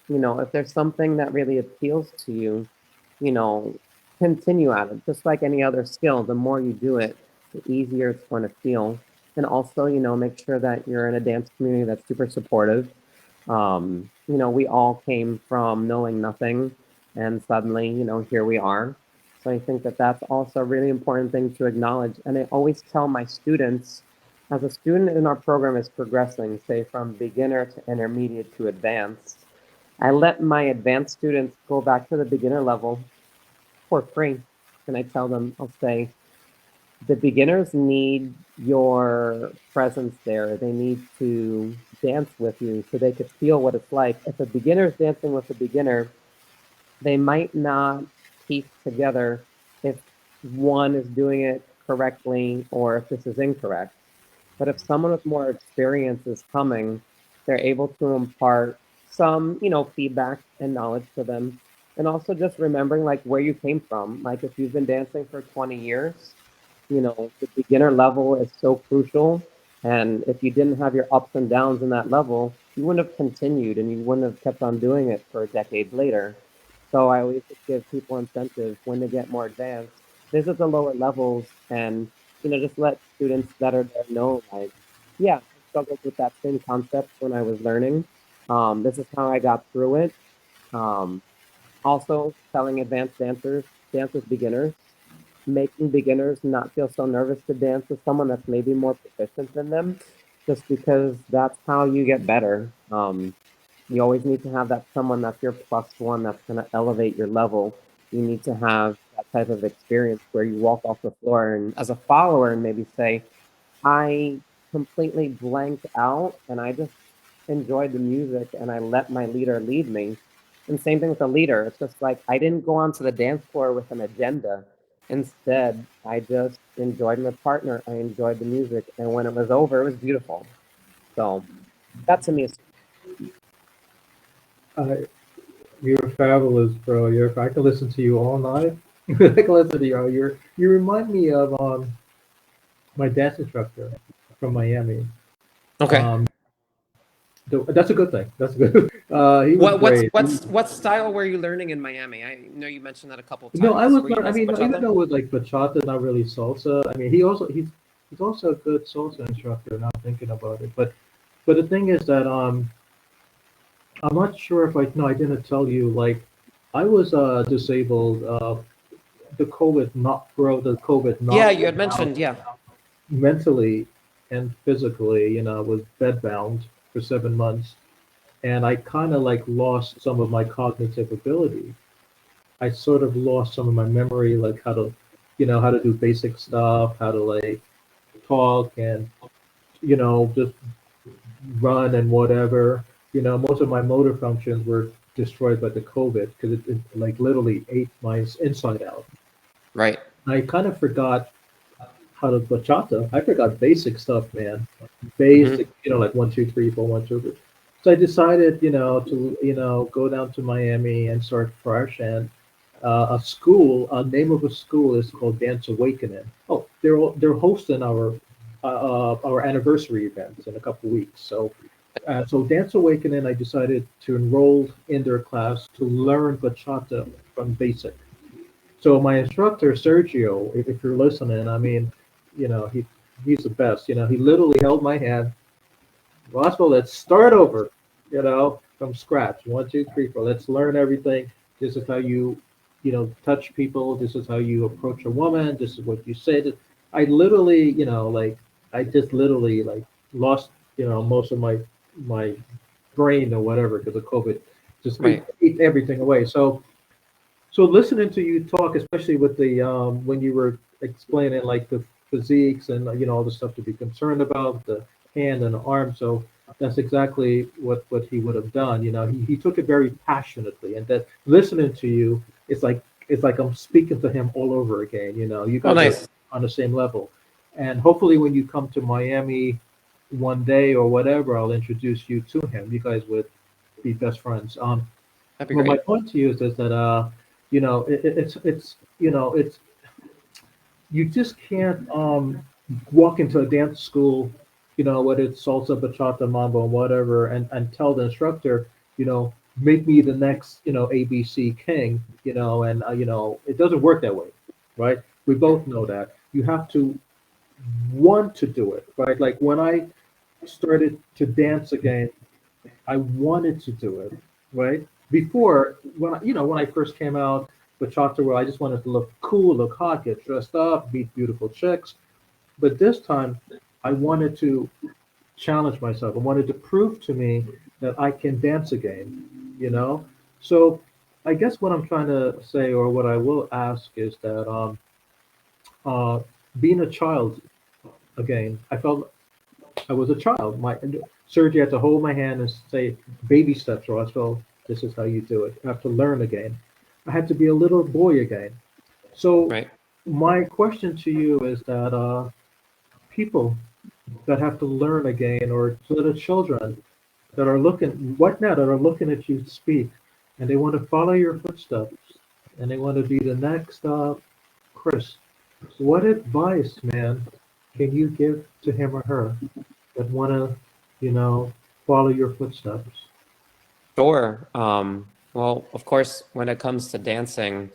if there's something that really appeals to you, you know, continue at it. Just like any other skill, the more you do it, the easier it's going to feel. And also, make sure that you're in a dance community that's super supportive. We all came from knowing nothing, and suddenly, here we are. So I think that that's also a really important thing to acknowledge. And I always tell my students, as a student in our program is progressing, say from beginner to intermediate to advanced, I let my advanced students go back to the beginner level for free. And I tell them, I'll say, the beginners need your presence there. They need to dance with you so they could feel what it's like. If a beginner is dancing with a beginner, they might not piece together if one is doing it correctly or if this is incorrect. But if someone with more experience is coming, they're able to impart some, feedback and knowledge to them. And also just remembering like where you came from. Like if you've been dancing for 20 years, the beginner level is so crucial. And if you didn't have your ups and downs in that level, you wouldn't have continued and you wouldn't have kept on doing it for decades later. So I always just give people incentive when they get more advanced, visit the lower levels, and just let students that are there know, like, yeah, I struggled with that same concept when I was learning. This is how I got through it. Um, Also, telling advanced dancers, dance with beginners, making beginners not feel so nervous to dance with someone that's maybe more proficient than them, just because that's how you get better. You always need to have that someone that's your plus one that's going to elevate your level. You need to have that type of experience where you walk off the floor and, as a follower, and maybe say, I completely blanked out and I just enjoyed the music and I let my leader lead me. And same thing with the leader. It's just like I didn't go onto the dance floor with an agenda. Instead, I just enjoyed my partner. I enjoyed the music. And when it was over, it was beautiful. So that to me is Uh, you're fabulous, bro. I could listen to you all night. I could listen to you. You remind me of my dance instructor from Miami. Okay. Um, that's a good thing. That's good. He was What great. what style were you learning in Miami? I know you mentioned that a couple of No, I times. was Were you learning. I dancing mean, even bachata? though with like bachata, not really salsa. I mean, he's also a good salsa instructor. Now thinking about it, but the thing is that I'm not sure if I no, I didn't tell you. Like, I was disabled. The COVID Yeah, knocked you me had mentioned. out Yeah. mentally and physically. I was bedbound for 7 months, and I kind of like lost some of my cognitive ability. I sort of lost some of my memory, like how to do basic stuff, how to like talk and just run and whatever. Most of my motor functions were destroyed by the COVID because it like literally ate my inside out. Right. I kind of forgot how to bachata. I forgot basic stuff, man. Hmm. Basic, like 1, 2, 3, 4, 1, 2, 3. So I decided, to go down to Miami and start fresh. And name of a school is called Dance Awakening. Oh, they're hosting our anniversary events in a couple weeks. So Dance Awakening, I decided to enroll in their class to learn bachata from basic. So my instructor Sergio, if you're listening, I mean, he's the best. He literally held my hand. Roswell, let's start over. From scratch. 1, 2, 3, 4. Let's learn everything. This is how touch people. This is how you approach a woman. This is what you say. I literally, like I just literally like lost, most of my brain or whatever because of COVID. Just ate, Right. ate everything away. So listening to you talk, especially with the when you were explaining like the physiques and all the stuff to be concerned about, the hand and the arm. So that's exactly what he would have done. He took it very passionately, and that listening to you, it's like I'm speaking to him all over again. You Oh, guys are nice. on the same level, and hopefully when you come to Miami one day or whatever, I'll introduce you to him. You guys would be best friends. That'd be Well, my great. point to you is that it's you just can't walk into a dance school, whether it's salsa, bachata, mambo, whatever, and tell the instructor, make me the next, ABC king, and it doesn't work that way, right? We Right. both know that. You have to want to do it, right? Like when I started to dance again, I wanted to do it, right? Before, when I first came out with Chapter World, I just wanted to look cool, look hot, get dressed up, meet beautiful chicks. But this time, I wanted to challenge myself. I wanted to prove to me that I can dance again, So I guess what I'm trying to say, or what I will ask, is that uh, being a child again, I felt I was a child. My surgery had to hold my hand and say, "Baby steps, Roswell. This is how you do it. You have to learn again." I had to be a little boy again. So Right. my question to you is that people that have to learn again, or little children that are looking, what now, that are looking at you speak, and they want to follow your footsteps, and they want to be the next Chris. What advice, man, can you give to him or her that want to, you know, follow your footsteps? Sure. Well, of course, when it comes to dancing,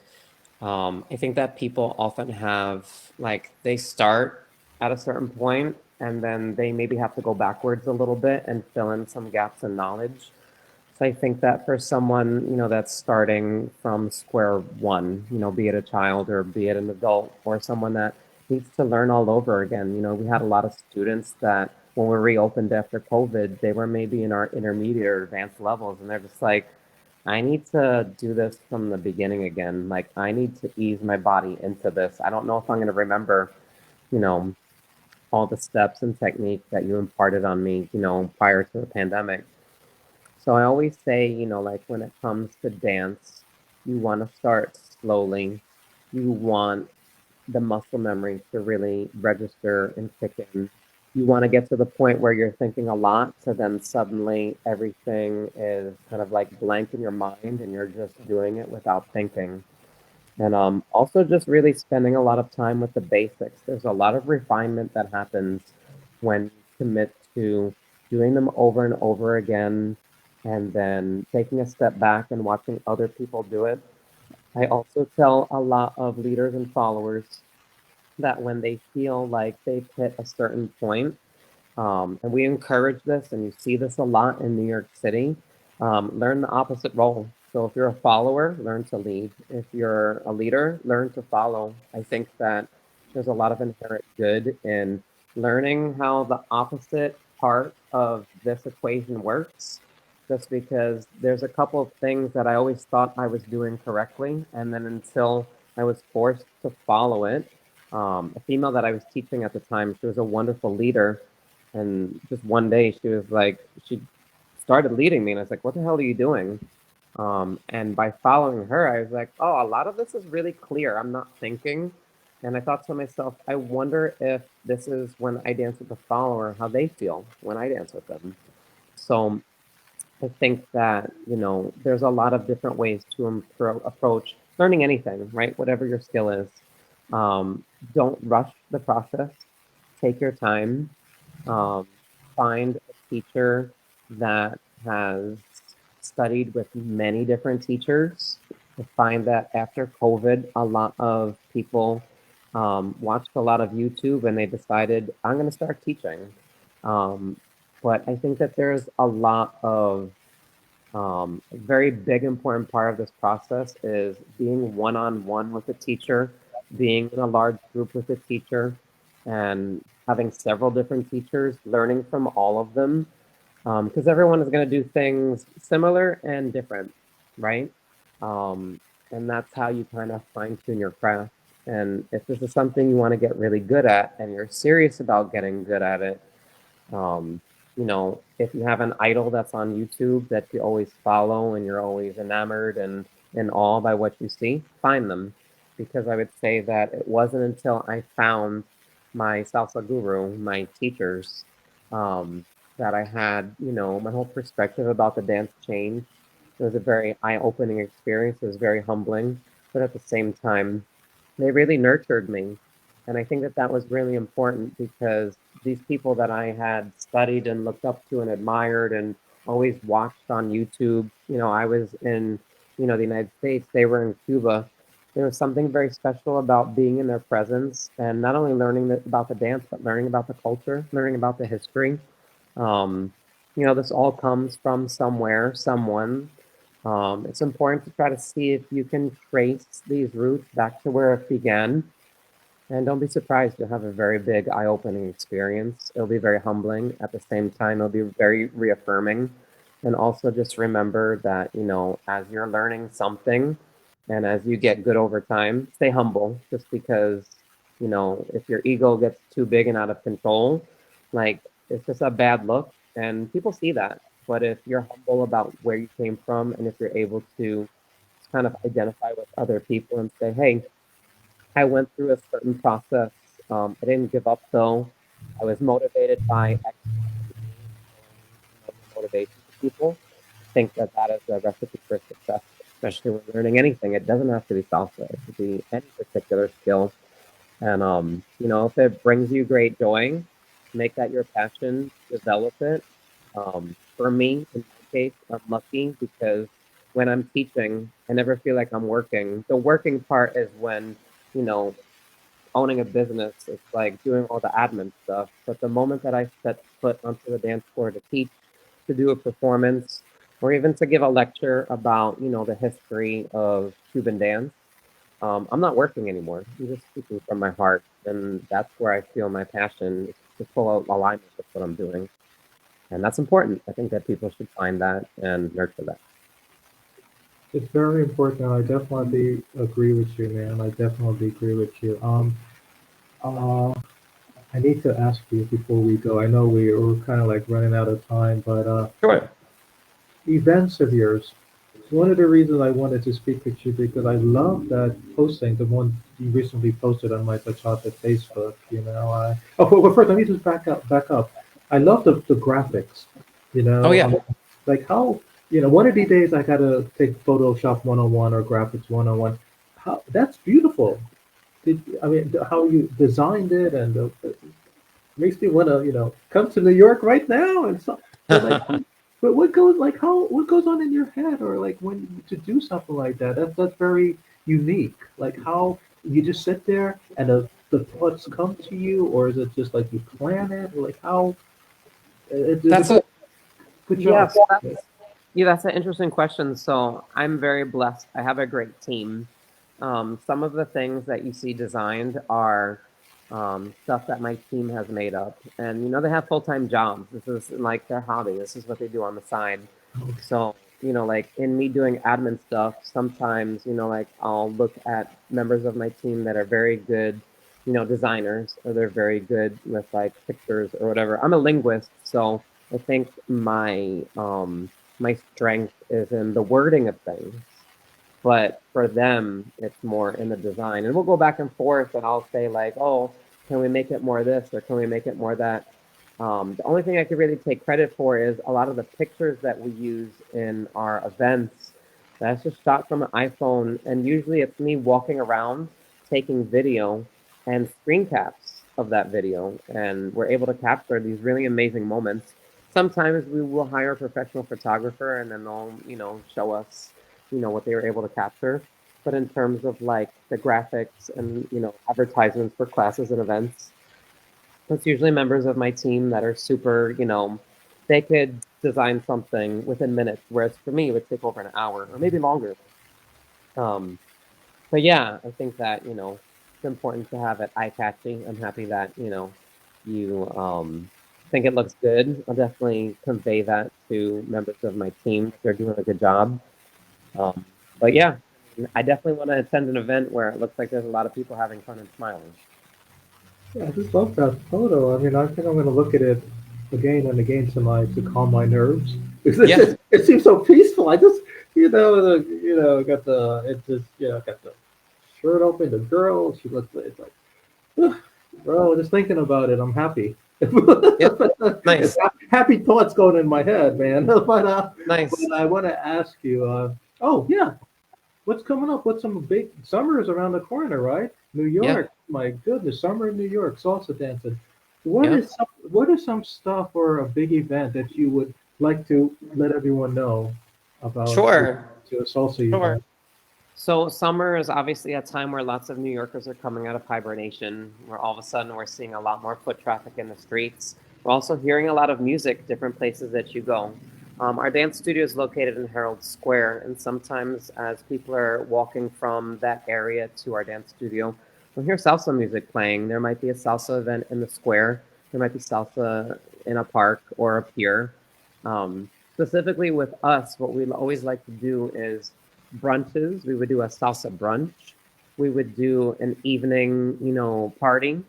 I think that people often have like they start at a certain point and then they maybe have to go backwards a little bit and fill in some gaps in knowledge. So I think that for someone, that's starting from square one, be it a child or be it an adult or someone that needs to learn all over again. We had a lot of students that when we reopened after COVID, they were maybe in our intermediate or advanced levels and they're just like, I need to do this from the beginning again. Like I need to ease my body into this. I don't know if I'm going to remember, you know, all the steps and technique that you imparted on me, prior to the pandemic. So I always say, like when it comes to dance, you want to start slowly. You want the muscle memory to really register and kick in. You want to get to the point where you're thinking a lot, so then suddenly everything is kind of like blank in your mind and you're just doing it without thinking. And also just really spending a lot of time with the basics. There's a lot of refinement that happens when you commit to doing them over and over again and then taking a step back and watching other people do it. I also tell a lot of leaders and followers that when they feel like they've hit a certain point, and we encourage this, and you see this a lot in New York City. Learn the opposite role. So if you're a follower, learn to lead. If you're a leader, learn to follow. I think that there's a lot of inherent good in learning how the opposite part of this equation works. Just because there's a couple of things that I always thought I was doing correctly, and then until I was forced to follow it, a female that I was teaching at the time, she was a wonderful leader, and just one day she was like, she started leading me, and I was like, what the hell are you doing? And by following her, I was like, oh, a lot of this is really clear. I'm not thinking. And I thought to myself, I wonder if this is when I dance with a follower, how they feel when I dance with them. So I think that, there's a lot of different ways to approach learning anything, right? Whatever your skill is. Um, don't rush the process. Take your time. um, Find a teacher that has studied with many different teachers. I find that after COVID, a lot of people watched a lot of YouTube and they decided, I'm going to start teaching. Um, but I think that there's a lot of a very big important part of this process is being one-on-one with a teacher, being in a large group with a teacher, and having several different teachers, learning from all of them, because everyone is going to do things similar and different, right? Um, and that's how you kind of fine-tune your craft. And if this is something you want to get really good at and you're serious about getting good at it, um, if you have an idol that's on YouTube that you always follow and you're always enamored and in awe by what you see, find them. Because I would say that it wasn't until I found my salsa guru, my teachers, um, that I had, my whole perspective about the dance changed. It was a very eye-opening experience. It was very humbling, but at the same time, they really nurtured me. And I think that that was really important because these people that I had studied and looked up to and admired and always watched on YouTube, I was in, the United States, they were in Cuba. There was something very special about being in their presence and not only learning about the dance, but learning about the culture, learning about the history. Um, this all comes from somewhere, someone. It's important to try to see if you can trace these roots back to where it began, and don't be surprised, you'll have a very big eye opening experience. It'll be very humbling. At the same time, it'll be very reaffirming. And also just remember that, as you're learning something and as you get good over time, stay humble just because, if your ego gets too big and out of control, like it's just a bad look. And people see that. But if you're humble about where you came from and if you're able to kind of identify with other people and say, hey, I went through a certain process. I didn't give up though. I was motivated by X, Y, and Z, and showing the motivation to people. I think that that is a recipe for success, especially when learning anything. It doesn't have to be salsa; it could be any particular skill. And if it brings you great joy, make that your passion. Develop it. For me, in my case, I'm lucky because when I'm teaching, I never feel like I'm working. The working part is when you know owning a business, it's like doing all the admin stuff. But the moment that I set foot onto the dance floor to teach, to do a performance, or even to give a lecture about, the history of Cuban dance, I'm not working anymore. I'm just speaking from my heart. And that's where I feel my passion is to full out alignment with what I'm doing. And that's important. I think that people should find that and nurture that. It's very important. I definitely agree with you, man. I definitely agree with you. Uh, I need to ask you before we go. I know we're kind of like running out of time, but Sure. events of yours. One of the reasons I wanted to speak with you because I love that posting, the one you recently posted on my Tachata Facebook. Well, first let me just back up. Back up. I love the graphics. You Oh, know, yeah. um, like how one of these days I gotta take Photoshop 101 or graphics 101. how that's beautiful. I mean, how you designed it, and it makes me want to, come to New York right now. And so, but like, but what goes on in your head, or like when to do something like that? That's very unique. Like how you just sit there and the thoughts come to you, or is it just like you plan it, or like how? It's a That's a good job. Yes, that's an interesting question. So I'm very blessed. I have a great team. Some of the things that you see designed are stuff that my team has made up, and they have full-time jobs. This is like their hobby. This is what they do on the side. So like in me doing admin stuff, sometimes like I'll look at members of my team that are very good, designers, or they're very good with like pictures or whatever. I'm a linguist, so I think my strength is in the wording of things, but for them, it's more in the design. And we'll go back and forth, and I'll say like, "Oh, can we make it more this, or can we make it more that?" The only thing I could really take credit for is a lot of the pictures that we use in our events. That's just shot from an iPhone, and usually it's me walking around taking video and screen caps of that video, and we're able to capture these really amazing moments. Sometimes we will hire a professional photographer, and then they'll show us what they were able to capture. But in terms of like the graphics and advertisements for classes and events, it's usually members of my team that are super, they could design something within minutes, whereas for me, it would take over an hour or maybe longer. Um, but yeah, I think that, it's important to have it eye-catchy. I'm happy that, you think it looks good. I'll definitely convey that to members of my team. They're doing a good job. Um, but yeah, I definitely want to attend an event where it looks like there's a lot of people having fun and smiling. Yeah, I just love that photo. I mean, I think I'm going to look at it again and again tonight to calm my nerves. Yeah, It seems so peaceful. I just, got got the shirt open. The girl, she looks, it's like, bro, just thinking about it, I'm happy. yeah, It's nice, happy thoughts going in my head, man. nice. But I want to ask you, oh yeah, what's coming up? What's some big summer is around the corner, right? New Yeah, York, my goodness, summer in New York, salsa dancing. yeah. What is some stuff or a big event that you would like to let everyone know about Sure, to a salsa sure. event? So summer is obviously a time where lots of New Yorkers are coming out of hibernation, where all of a sudden we're seeing a lot more foot traffic in the streets. We're also hearing a lot of music, different places that you go. Our dance studio is located in Herald Square, and sometimes as people are walking from that area to our dance studio, we'll hear salsa music playing. There might be a salsa event in the square. There might be salsa in a park or a pier. Specifically with us, what we always like to do is brunches. We would do a salsa brunch. We would do an evening, party.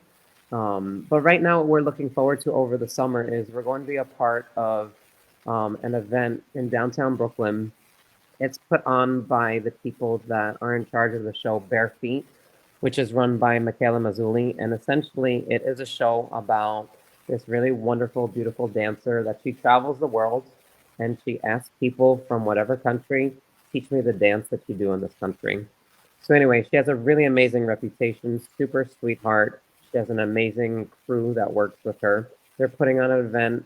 But right now, what we're looking forward to over the summer is we're going to be a part of an event in downtown Brooklyn. It's put on by the people that are in charge of the show Bare Feet, which is run by Michaela Mazzulli. And essentially, it is a show about this really wonderful, beautiful dancer that she travels the world and she asks people from whatever country, teach me the dance that you do in this country. So, anyway, she has a really amazing reputation, super sweetheart. She has an amazing crew that works with her. They're putting on an event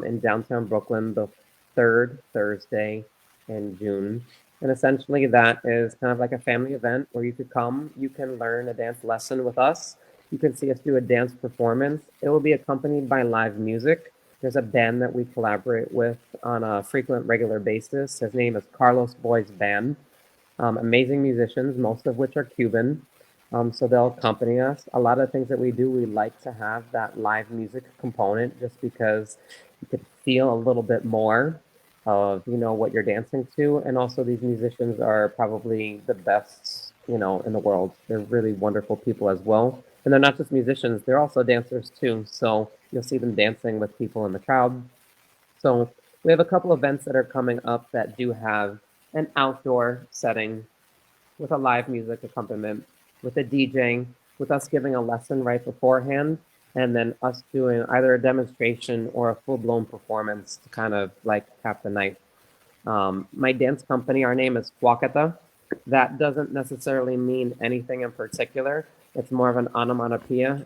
in downtown Brooklyn the third Thursday in June. And essentially, that is kind of like a family event where you could come, you can learn a dance lesson with us, you can see us do a dance performance. It will be accompanied by live music. There's a band that we collaborate with on a frequent, regular basis. His name is Carlos Boy's Band. Amazing musicians, most of which are Cuban. So they'll accompany us. A lot of things that we do, we like to have that live music component just because you could feel a little bit more of what you're dancing to. And also these musicians are probably the best in the world. They're really wonderful people as well, and they're not just musicians, they're also dancers too. So you'll see them dancing with people in the crowd. So we have a couple events that are coming up that do have an outdoor setting with a live music accompaniment, with a DJing, with us giving a lesson right beforehand, and then us doing either a demonstration or a full blown performance to kind of like cap the night. My dance company, our name is Fuakata. that doesn't necessarily mean anything in particular. It's more of an onomatopoeia.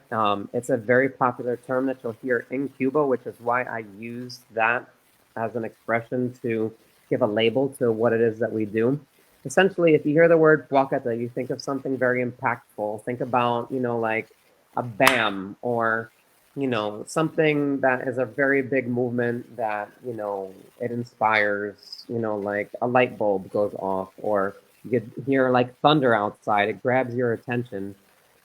It's a very popular term that you'll hear in Cuba, which is why I use that as an expression to give a label to what it is that we do. Essentially, if you hear the word Huacata, you think of something very impactful. Think about, like a BAM or, something that is a very big movement that, it inspires, like a light bulb goes off or you could hear like thunder outside. It grabs your attention.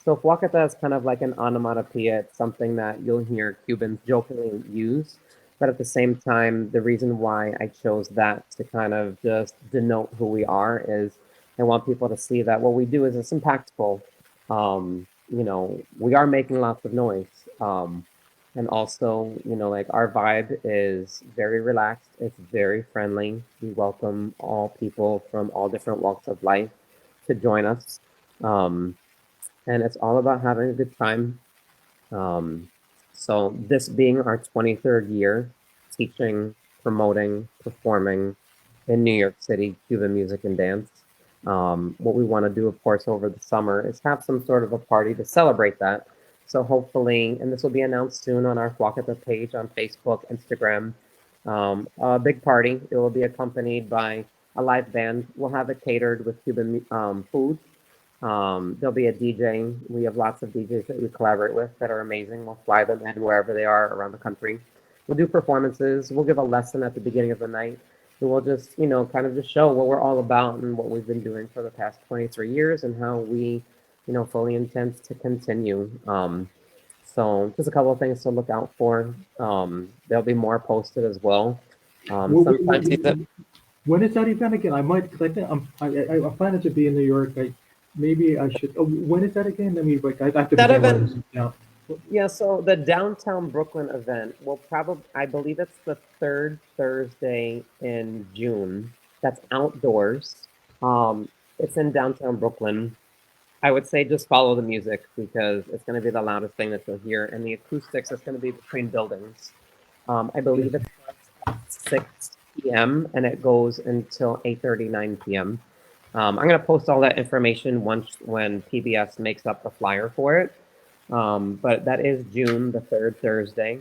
So Huacata is kind of like an onomatopoeia. It's something that you'll hear Cubans jokingly use. But at the same time, the reason why I chose that to kind of just denote who we are is I want people to see that what we do is it's impactful. We are making lots of noise. And also, like our vibe is very relaxed. It's very friendly. We welcome all people from all different walks of life to join us. Um, and it's all about having a good time. Um, so this being our 23rd year teaching, promoting, performing in New York City, Cuban music and dance. What we want to do, of course, over the summer is have some sort of a party to celebrate that. So hopefully, and this will be announced soon on our Huacata page on Facebook, Instagram, a big party. It will be accompanied by a live band. We'll have it catered with Cuban food. There'll be a DJ. We have lots of DJs that we collaborate with that are amazing. We'll fly them in wherever they are around the country. We'll do performances. We'll give a lesson at the beginning of the night. And we'll just, kind of just show what we're all about and what we've been doing for the past 23 years and how we, fully intend to continue. So just a couple of things to look out for. There'll be more posted as well. Sometimes When is that event again? I might, because I think I planning to be in New York. Maybe I should. Oh, when is that again? Let me like. I have to that begin writing event this down. Yeah, so the downtown Brooklyn event will probably, I believe it's the third Thursday in June. That's outdoors. Um, it's in downtown Brooklyn. I would say just follow the music because it's going to be the loudest thing that you'll hear, and the acoustics is going to be between buildings. I Yes. believe it starts at 6 p.m. and it goes until 8:39 p.m. I'm going to post all that information once when PBS makes up the flyer for it. But that is June, the third Thursday.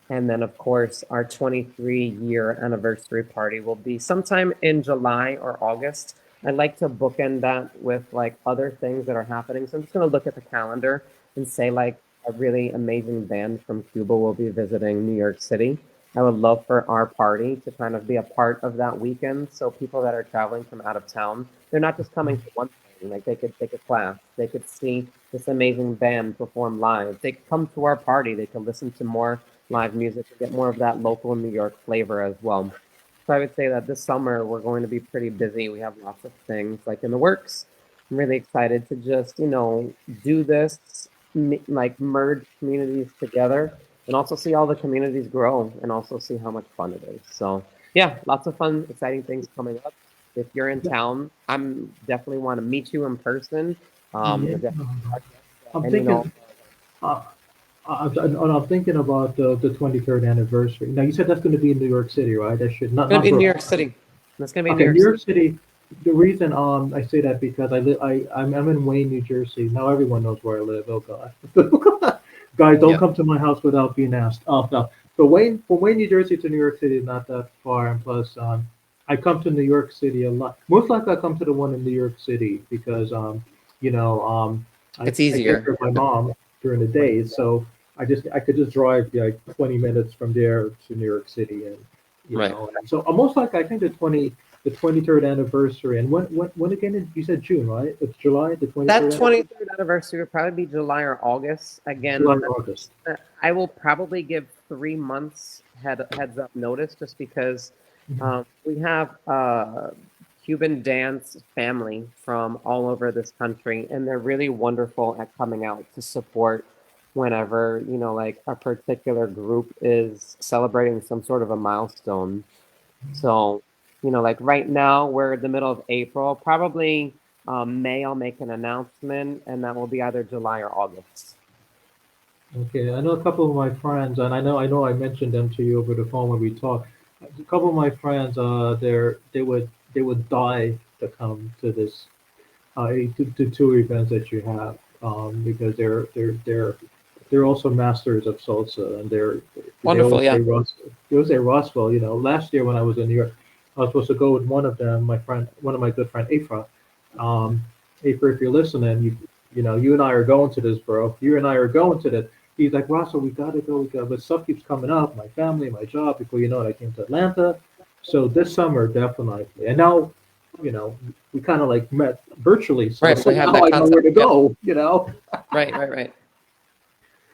And then, of course, our 23-year anniversary party will be sometime in July or August. I like to bookend that with like other things that are happening. So I'm just going to look at the calendar and say like a really amazing band from Cuba will be visiting New York City. I would love for our party to kind of be a part of that weekend. So people that are traveling from out of town, they're not just coming to one thing. Like they could take a class, they could see this amazing band perform live. They could come to our party, they could listen to more live music to get more of that local New York flavor as well. So I would say that this summer we're going to be pretty busy. We have lots of things like in the works. I'm really excited to just, do this, like merge communities together and also see all the communities grow and also see how much fun it is. So yeah, lots of fun, exciting things coming up. If you're in town, I'm definitely want to meet you in person. Yeah. You'll definitely I'm and thinking. Uh, I'm thinking about the 23rd anniversary. Now you said that's going to be in New York City, right? That should it's gonna not be in New Brooklyn. York City. That's gonna be in New Okay, York New York City. City. The reason I say that because I'm in Wayne, New Jersey. Now everyone knows where I live. Oh God, guys, don't Yeah. come to my house without being asked. Oh no, so Wayne from Wayne, New Jersey to New York City is not that far, and plus I come to New York City a lot. Most likely I come to the one in New York City because you know It's I take easier. care of my mom during the Right. days, so I could just drive like 20 minutes from there to New York City, and Right. so almost like I think the 23rd anniversary. And when again? You said June, right? It's July, the That 23rd anniversary? 23rd anniversary will probably be July or August. July, Again, August. I will probably give 3 months heads up notice just because Mhm. we have Cuban dance family from all over this country, and they're really wonderful at coming out to support whenever, like a particular group is celebrating some sort of a milestone. So, like right now, we're in the middle of April. Probably May, I'll make an announcement, and that will be either July or August. Okay, I know a couple of my friends, and I know I mentioned them to you over the phone when we talked. A couple of my friends, they would die to come to this. the two events that you have, because they're also masters of salsa, and they Wonderful. always Yeah. say they always say Roswell. You know, last year when I was in New York, I was supposed to go with one of them, one of my good friend Afra. Um, Afra, if you're listening, you know, you and I are going to this, bro. You and I are going to this. He's like, Russell, we gotta go, but stuff keeps coming up, my family, my job. Before you know it, I came to Atlanta. So this summer, definitely. And now, you know, we kind of like met virtually, so Right. so We have now that I know where concept. to Yep. go. You know. Right. Right. Right.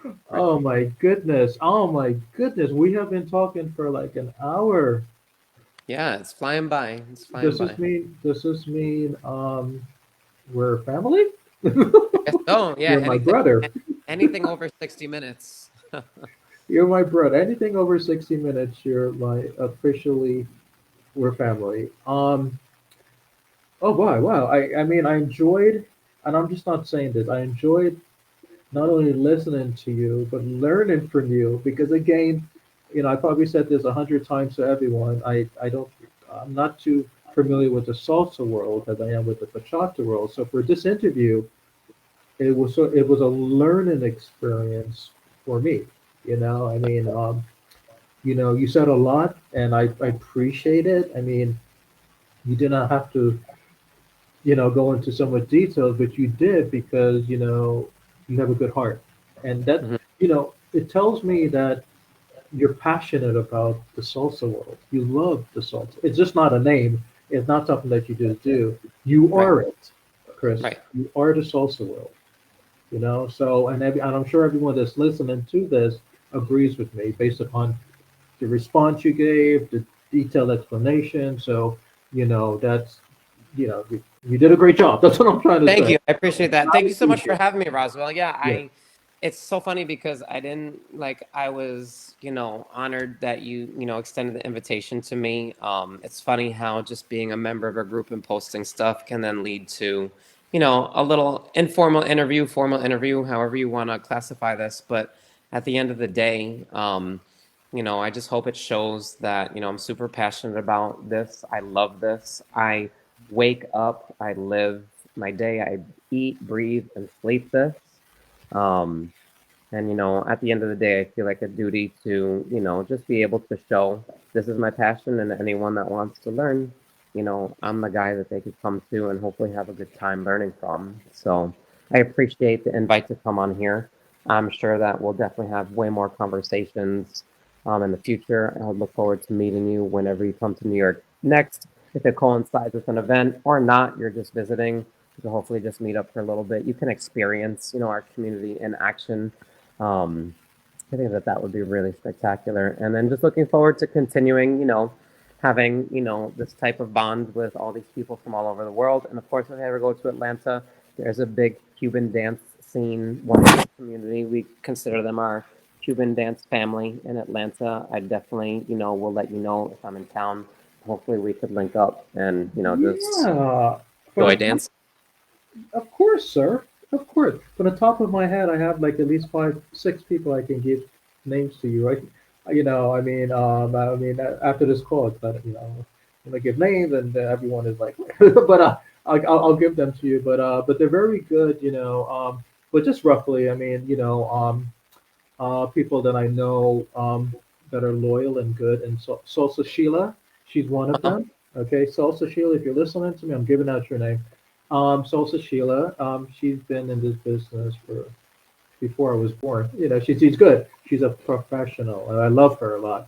Right. Oh my goodness. Oh my goodness. We have been talking for like an hour. Yeah. It's flying by. It's flying Does this by. mean does this mean we're family? I guess so. Yeah. You're my brother. Anything over 60 minutes. You're my brother. Anything over 60 minutes, you're my officially we're family. Oh wow, wow. I mean I enjoyed, and I'm just not saying this, I enjoyed not only listening to you, but learning from you. Because again, you know, I probably said this 100 times to everyone. I'm not too familiar with the salsa world as I am with the bachata world. So for this interview, it was a learning experience for me. You know, I mean, you know, you said a lot, and I appreciate it. I mean, you did not have to, you know, go into so much detail, but you did because, you know, you have a good heart. And that, Mhm. you know, it tells me that you're passionate about the salsa world. You love the salsa. It's just not a name. It's not something that you just do. You Right. are it, Chris. Right. You are the salsa world. You know, so and I'm sure everyone that's listening to this agrees with me based upon the response you gave, the detailed explanation. So, you know, you know, you did a great job. That's what I'm trying to Thank say. you. I appreciate that. I Thank you so much for appreciate it. having me, Roswell. Yeah, Yeah. it's so funny because I didn't like I was, honored that you extended the invitation to me. It's funny how just being a member of a group and posting stuff can then lead to, a little informal interview, formal interview, however you want to classify this. But at the end of the day, I just hope it shows that, I'm super passionate about this. I love this. I wake up, I live my day, I eat, breathe, and sleep this. Um, and at the end of the day, I feel like a duty to, just be able to show this is my passion, and anyone that wants to learn, I'm the guy that they could come to and hopefully have a good time learning from. So I appreciate the invite to come on here. I'm sure that we'll definitely have way more conversations in the future. I look forward to meeting you whenever you come to New York next. If it coincides with an event or not, you're just visiting. You can hopefully just meet up for a little bit. You can experience, our community in action. um, I think that that would be really spectacular. And then just looking forward to continuing, having, this type of bond with all these people from all over the world. And of course, if I ever go to Atlanta, there's a big Cuban dance scene, wonderful community. We consider them our Cuban dance family in Atlanta. I definitely, will let you know if I'm in town. Hopefully we could link up and, just Yeah. For enjoy the top, dance. of course, sir. Of course. From the top of my head, I have like at least five, six people I can give names to you. Right? You know, I mean, after this call, it's not, you know, I'm gonna give names, and everyone is like, but I'll give them to you. But they're very good, you know. But just roughly, I mean, you know, people that I know that are loyal and good. And Salsa Sheila, she's one of Uh-huh. them. Okay, Salsa Sheila, if you're listening to me, I'm giving out your name. Salsa Sheila, she's been in this business for before I was born. You know, she's good. She's a professional, and I love her a lot.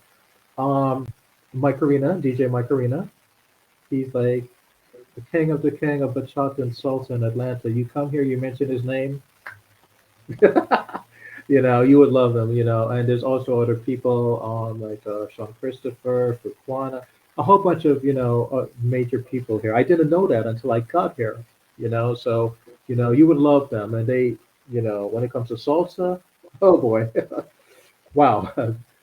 Um, Mike Arena, DJ Mike Arena, he's like the king of bachata and salsa in Atlanta. You come here, you mention his name, you know, you would love them, you know. And there's also other people like Sean Christopher, Fuquana, a whole bunch of, you know, major people here. I didn't know that until I got here, you know. So, you know, you would love them. And they, you know, when it comes to salsa, oh boy, wow,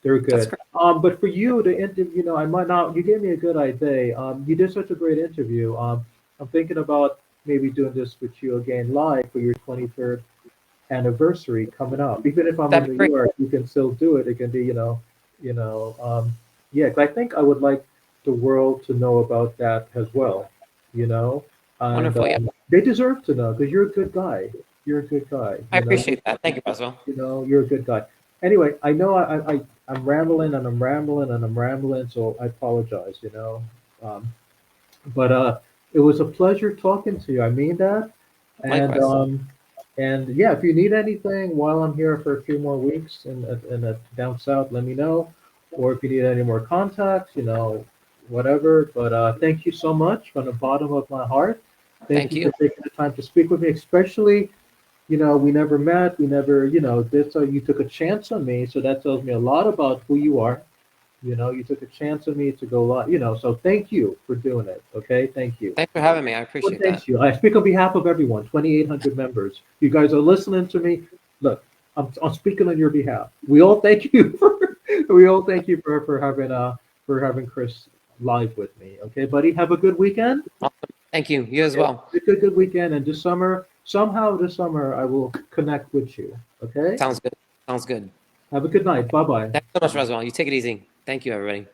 they're That's good. great. But for you to interview, you know, I might not. You gave me a good idea. You did such a great interview. I'm thinking about maybe doing this with you again live for your 23rd anniversary coming up. Even if I'm in That'd be New great. York, you can still do it. It can be, yeah. 'Cause I think I would like the world to know about that as well, you know. And Wonderful. Yeah. They deserve to know because you're a good guy. You're a good guy. I appreciate that. Thank you, Roswell. You're a good guy. Anyway, I know I'm rambling and I'm rambling and I'm rambling, so I apologize. Um, but it was a pleasure talking to you. I mean that. And Likewise. yeah, if you need anything while I'm here for a few more weeks in down south, let me know. Or if you need any more contacts, whatever. But thank you so much from the bottom of my heart. Thank Thank you for you. taking the time to speak with me, especially, we never met, we never, this, you took a chance on me, so that tells me a lot about who you are. You took a chance on me to go live, so thank you for doing it. Okay, thank you. Thanks for having me. I Well, appreciate that. thank you. I speak on behalf of everyone, 2,800 members. You guys are listening to me. Look, I'm speaking on your behalf. We all thank you for having Chris live with me. Okay, buddy. Have a good weekend. Awesome. Thank you. You as Okay? well. Good weekend. And somehow this summer, I will connect with you. Okay. Sounds good. Sounds good. Have a good night. Bye bye. Thanks so much, Roswell. You take it easy. Thank you, everybody.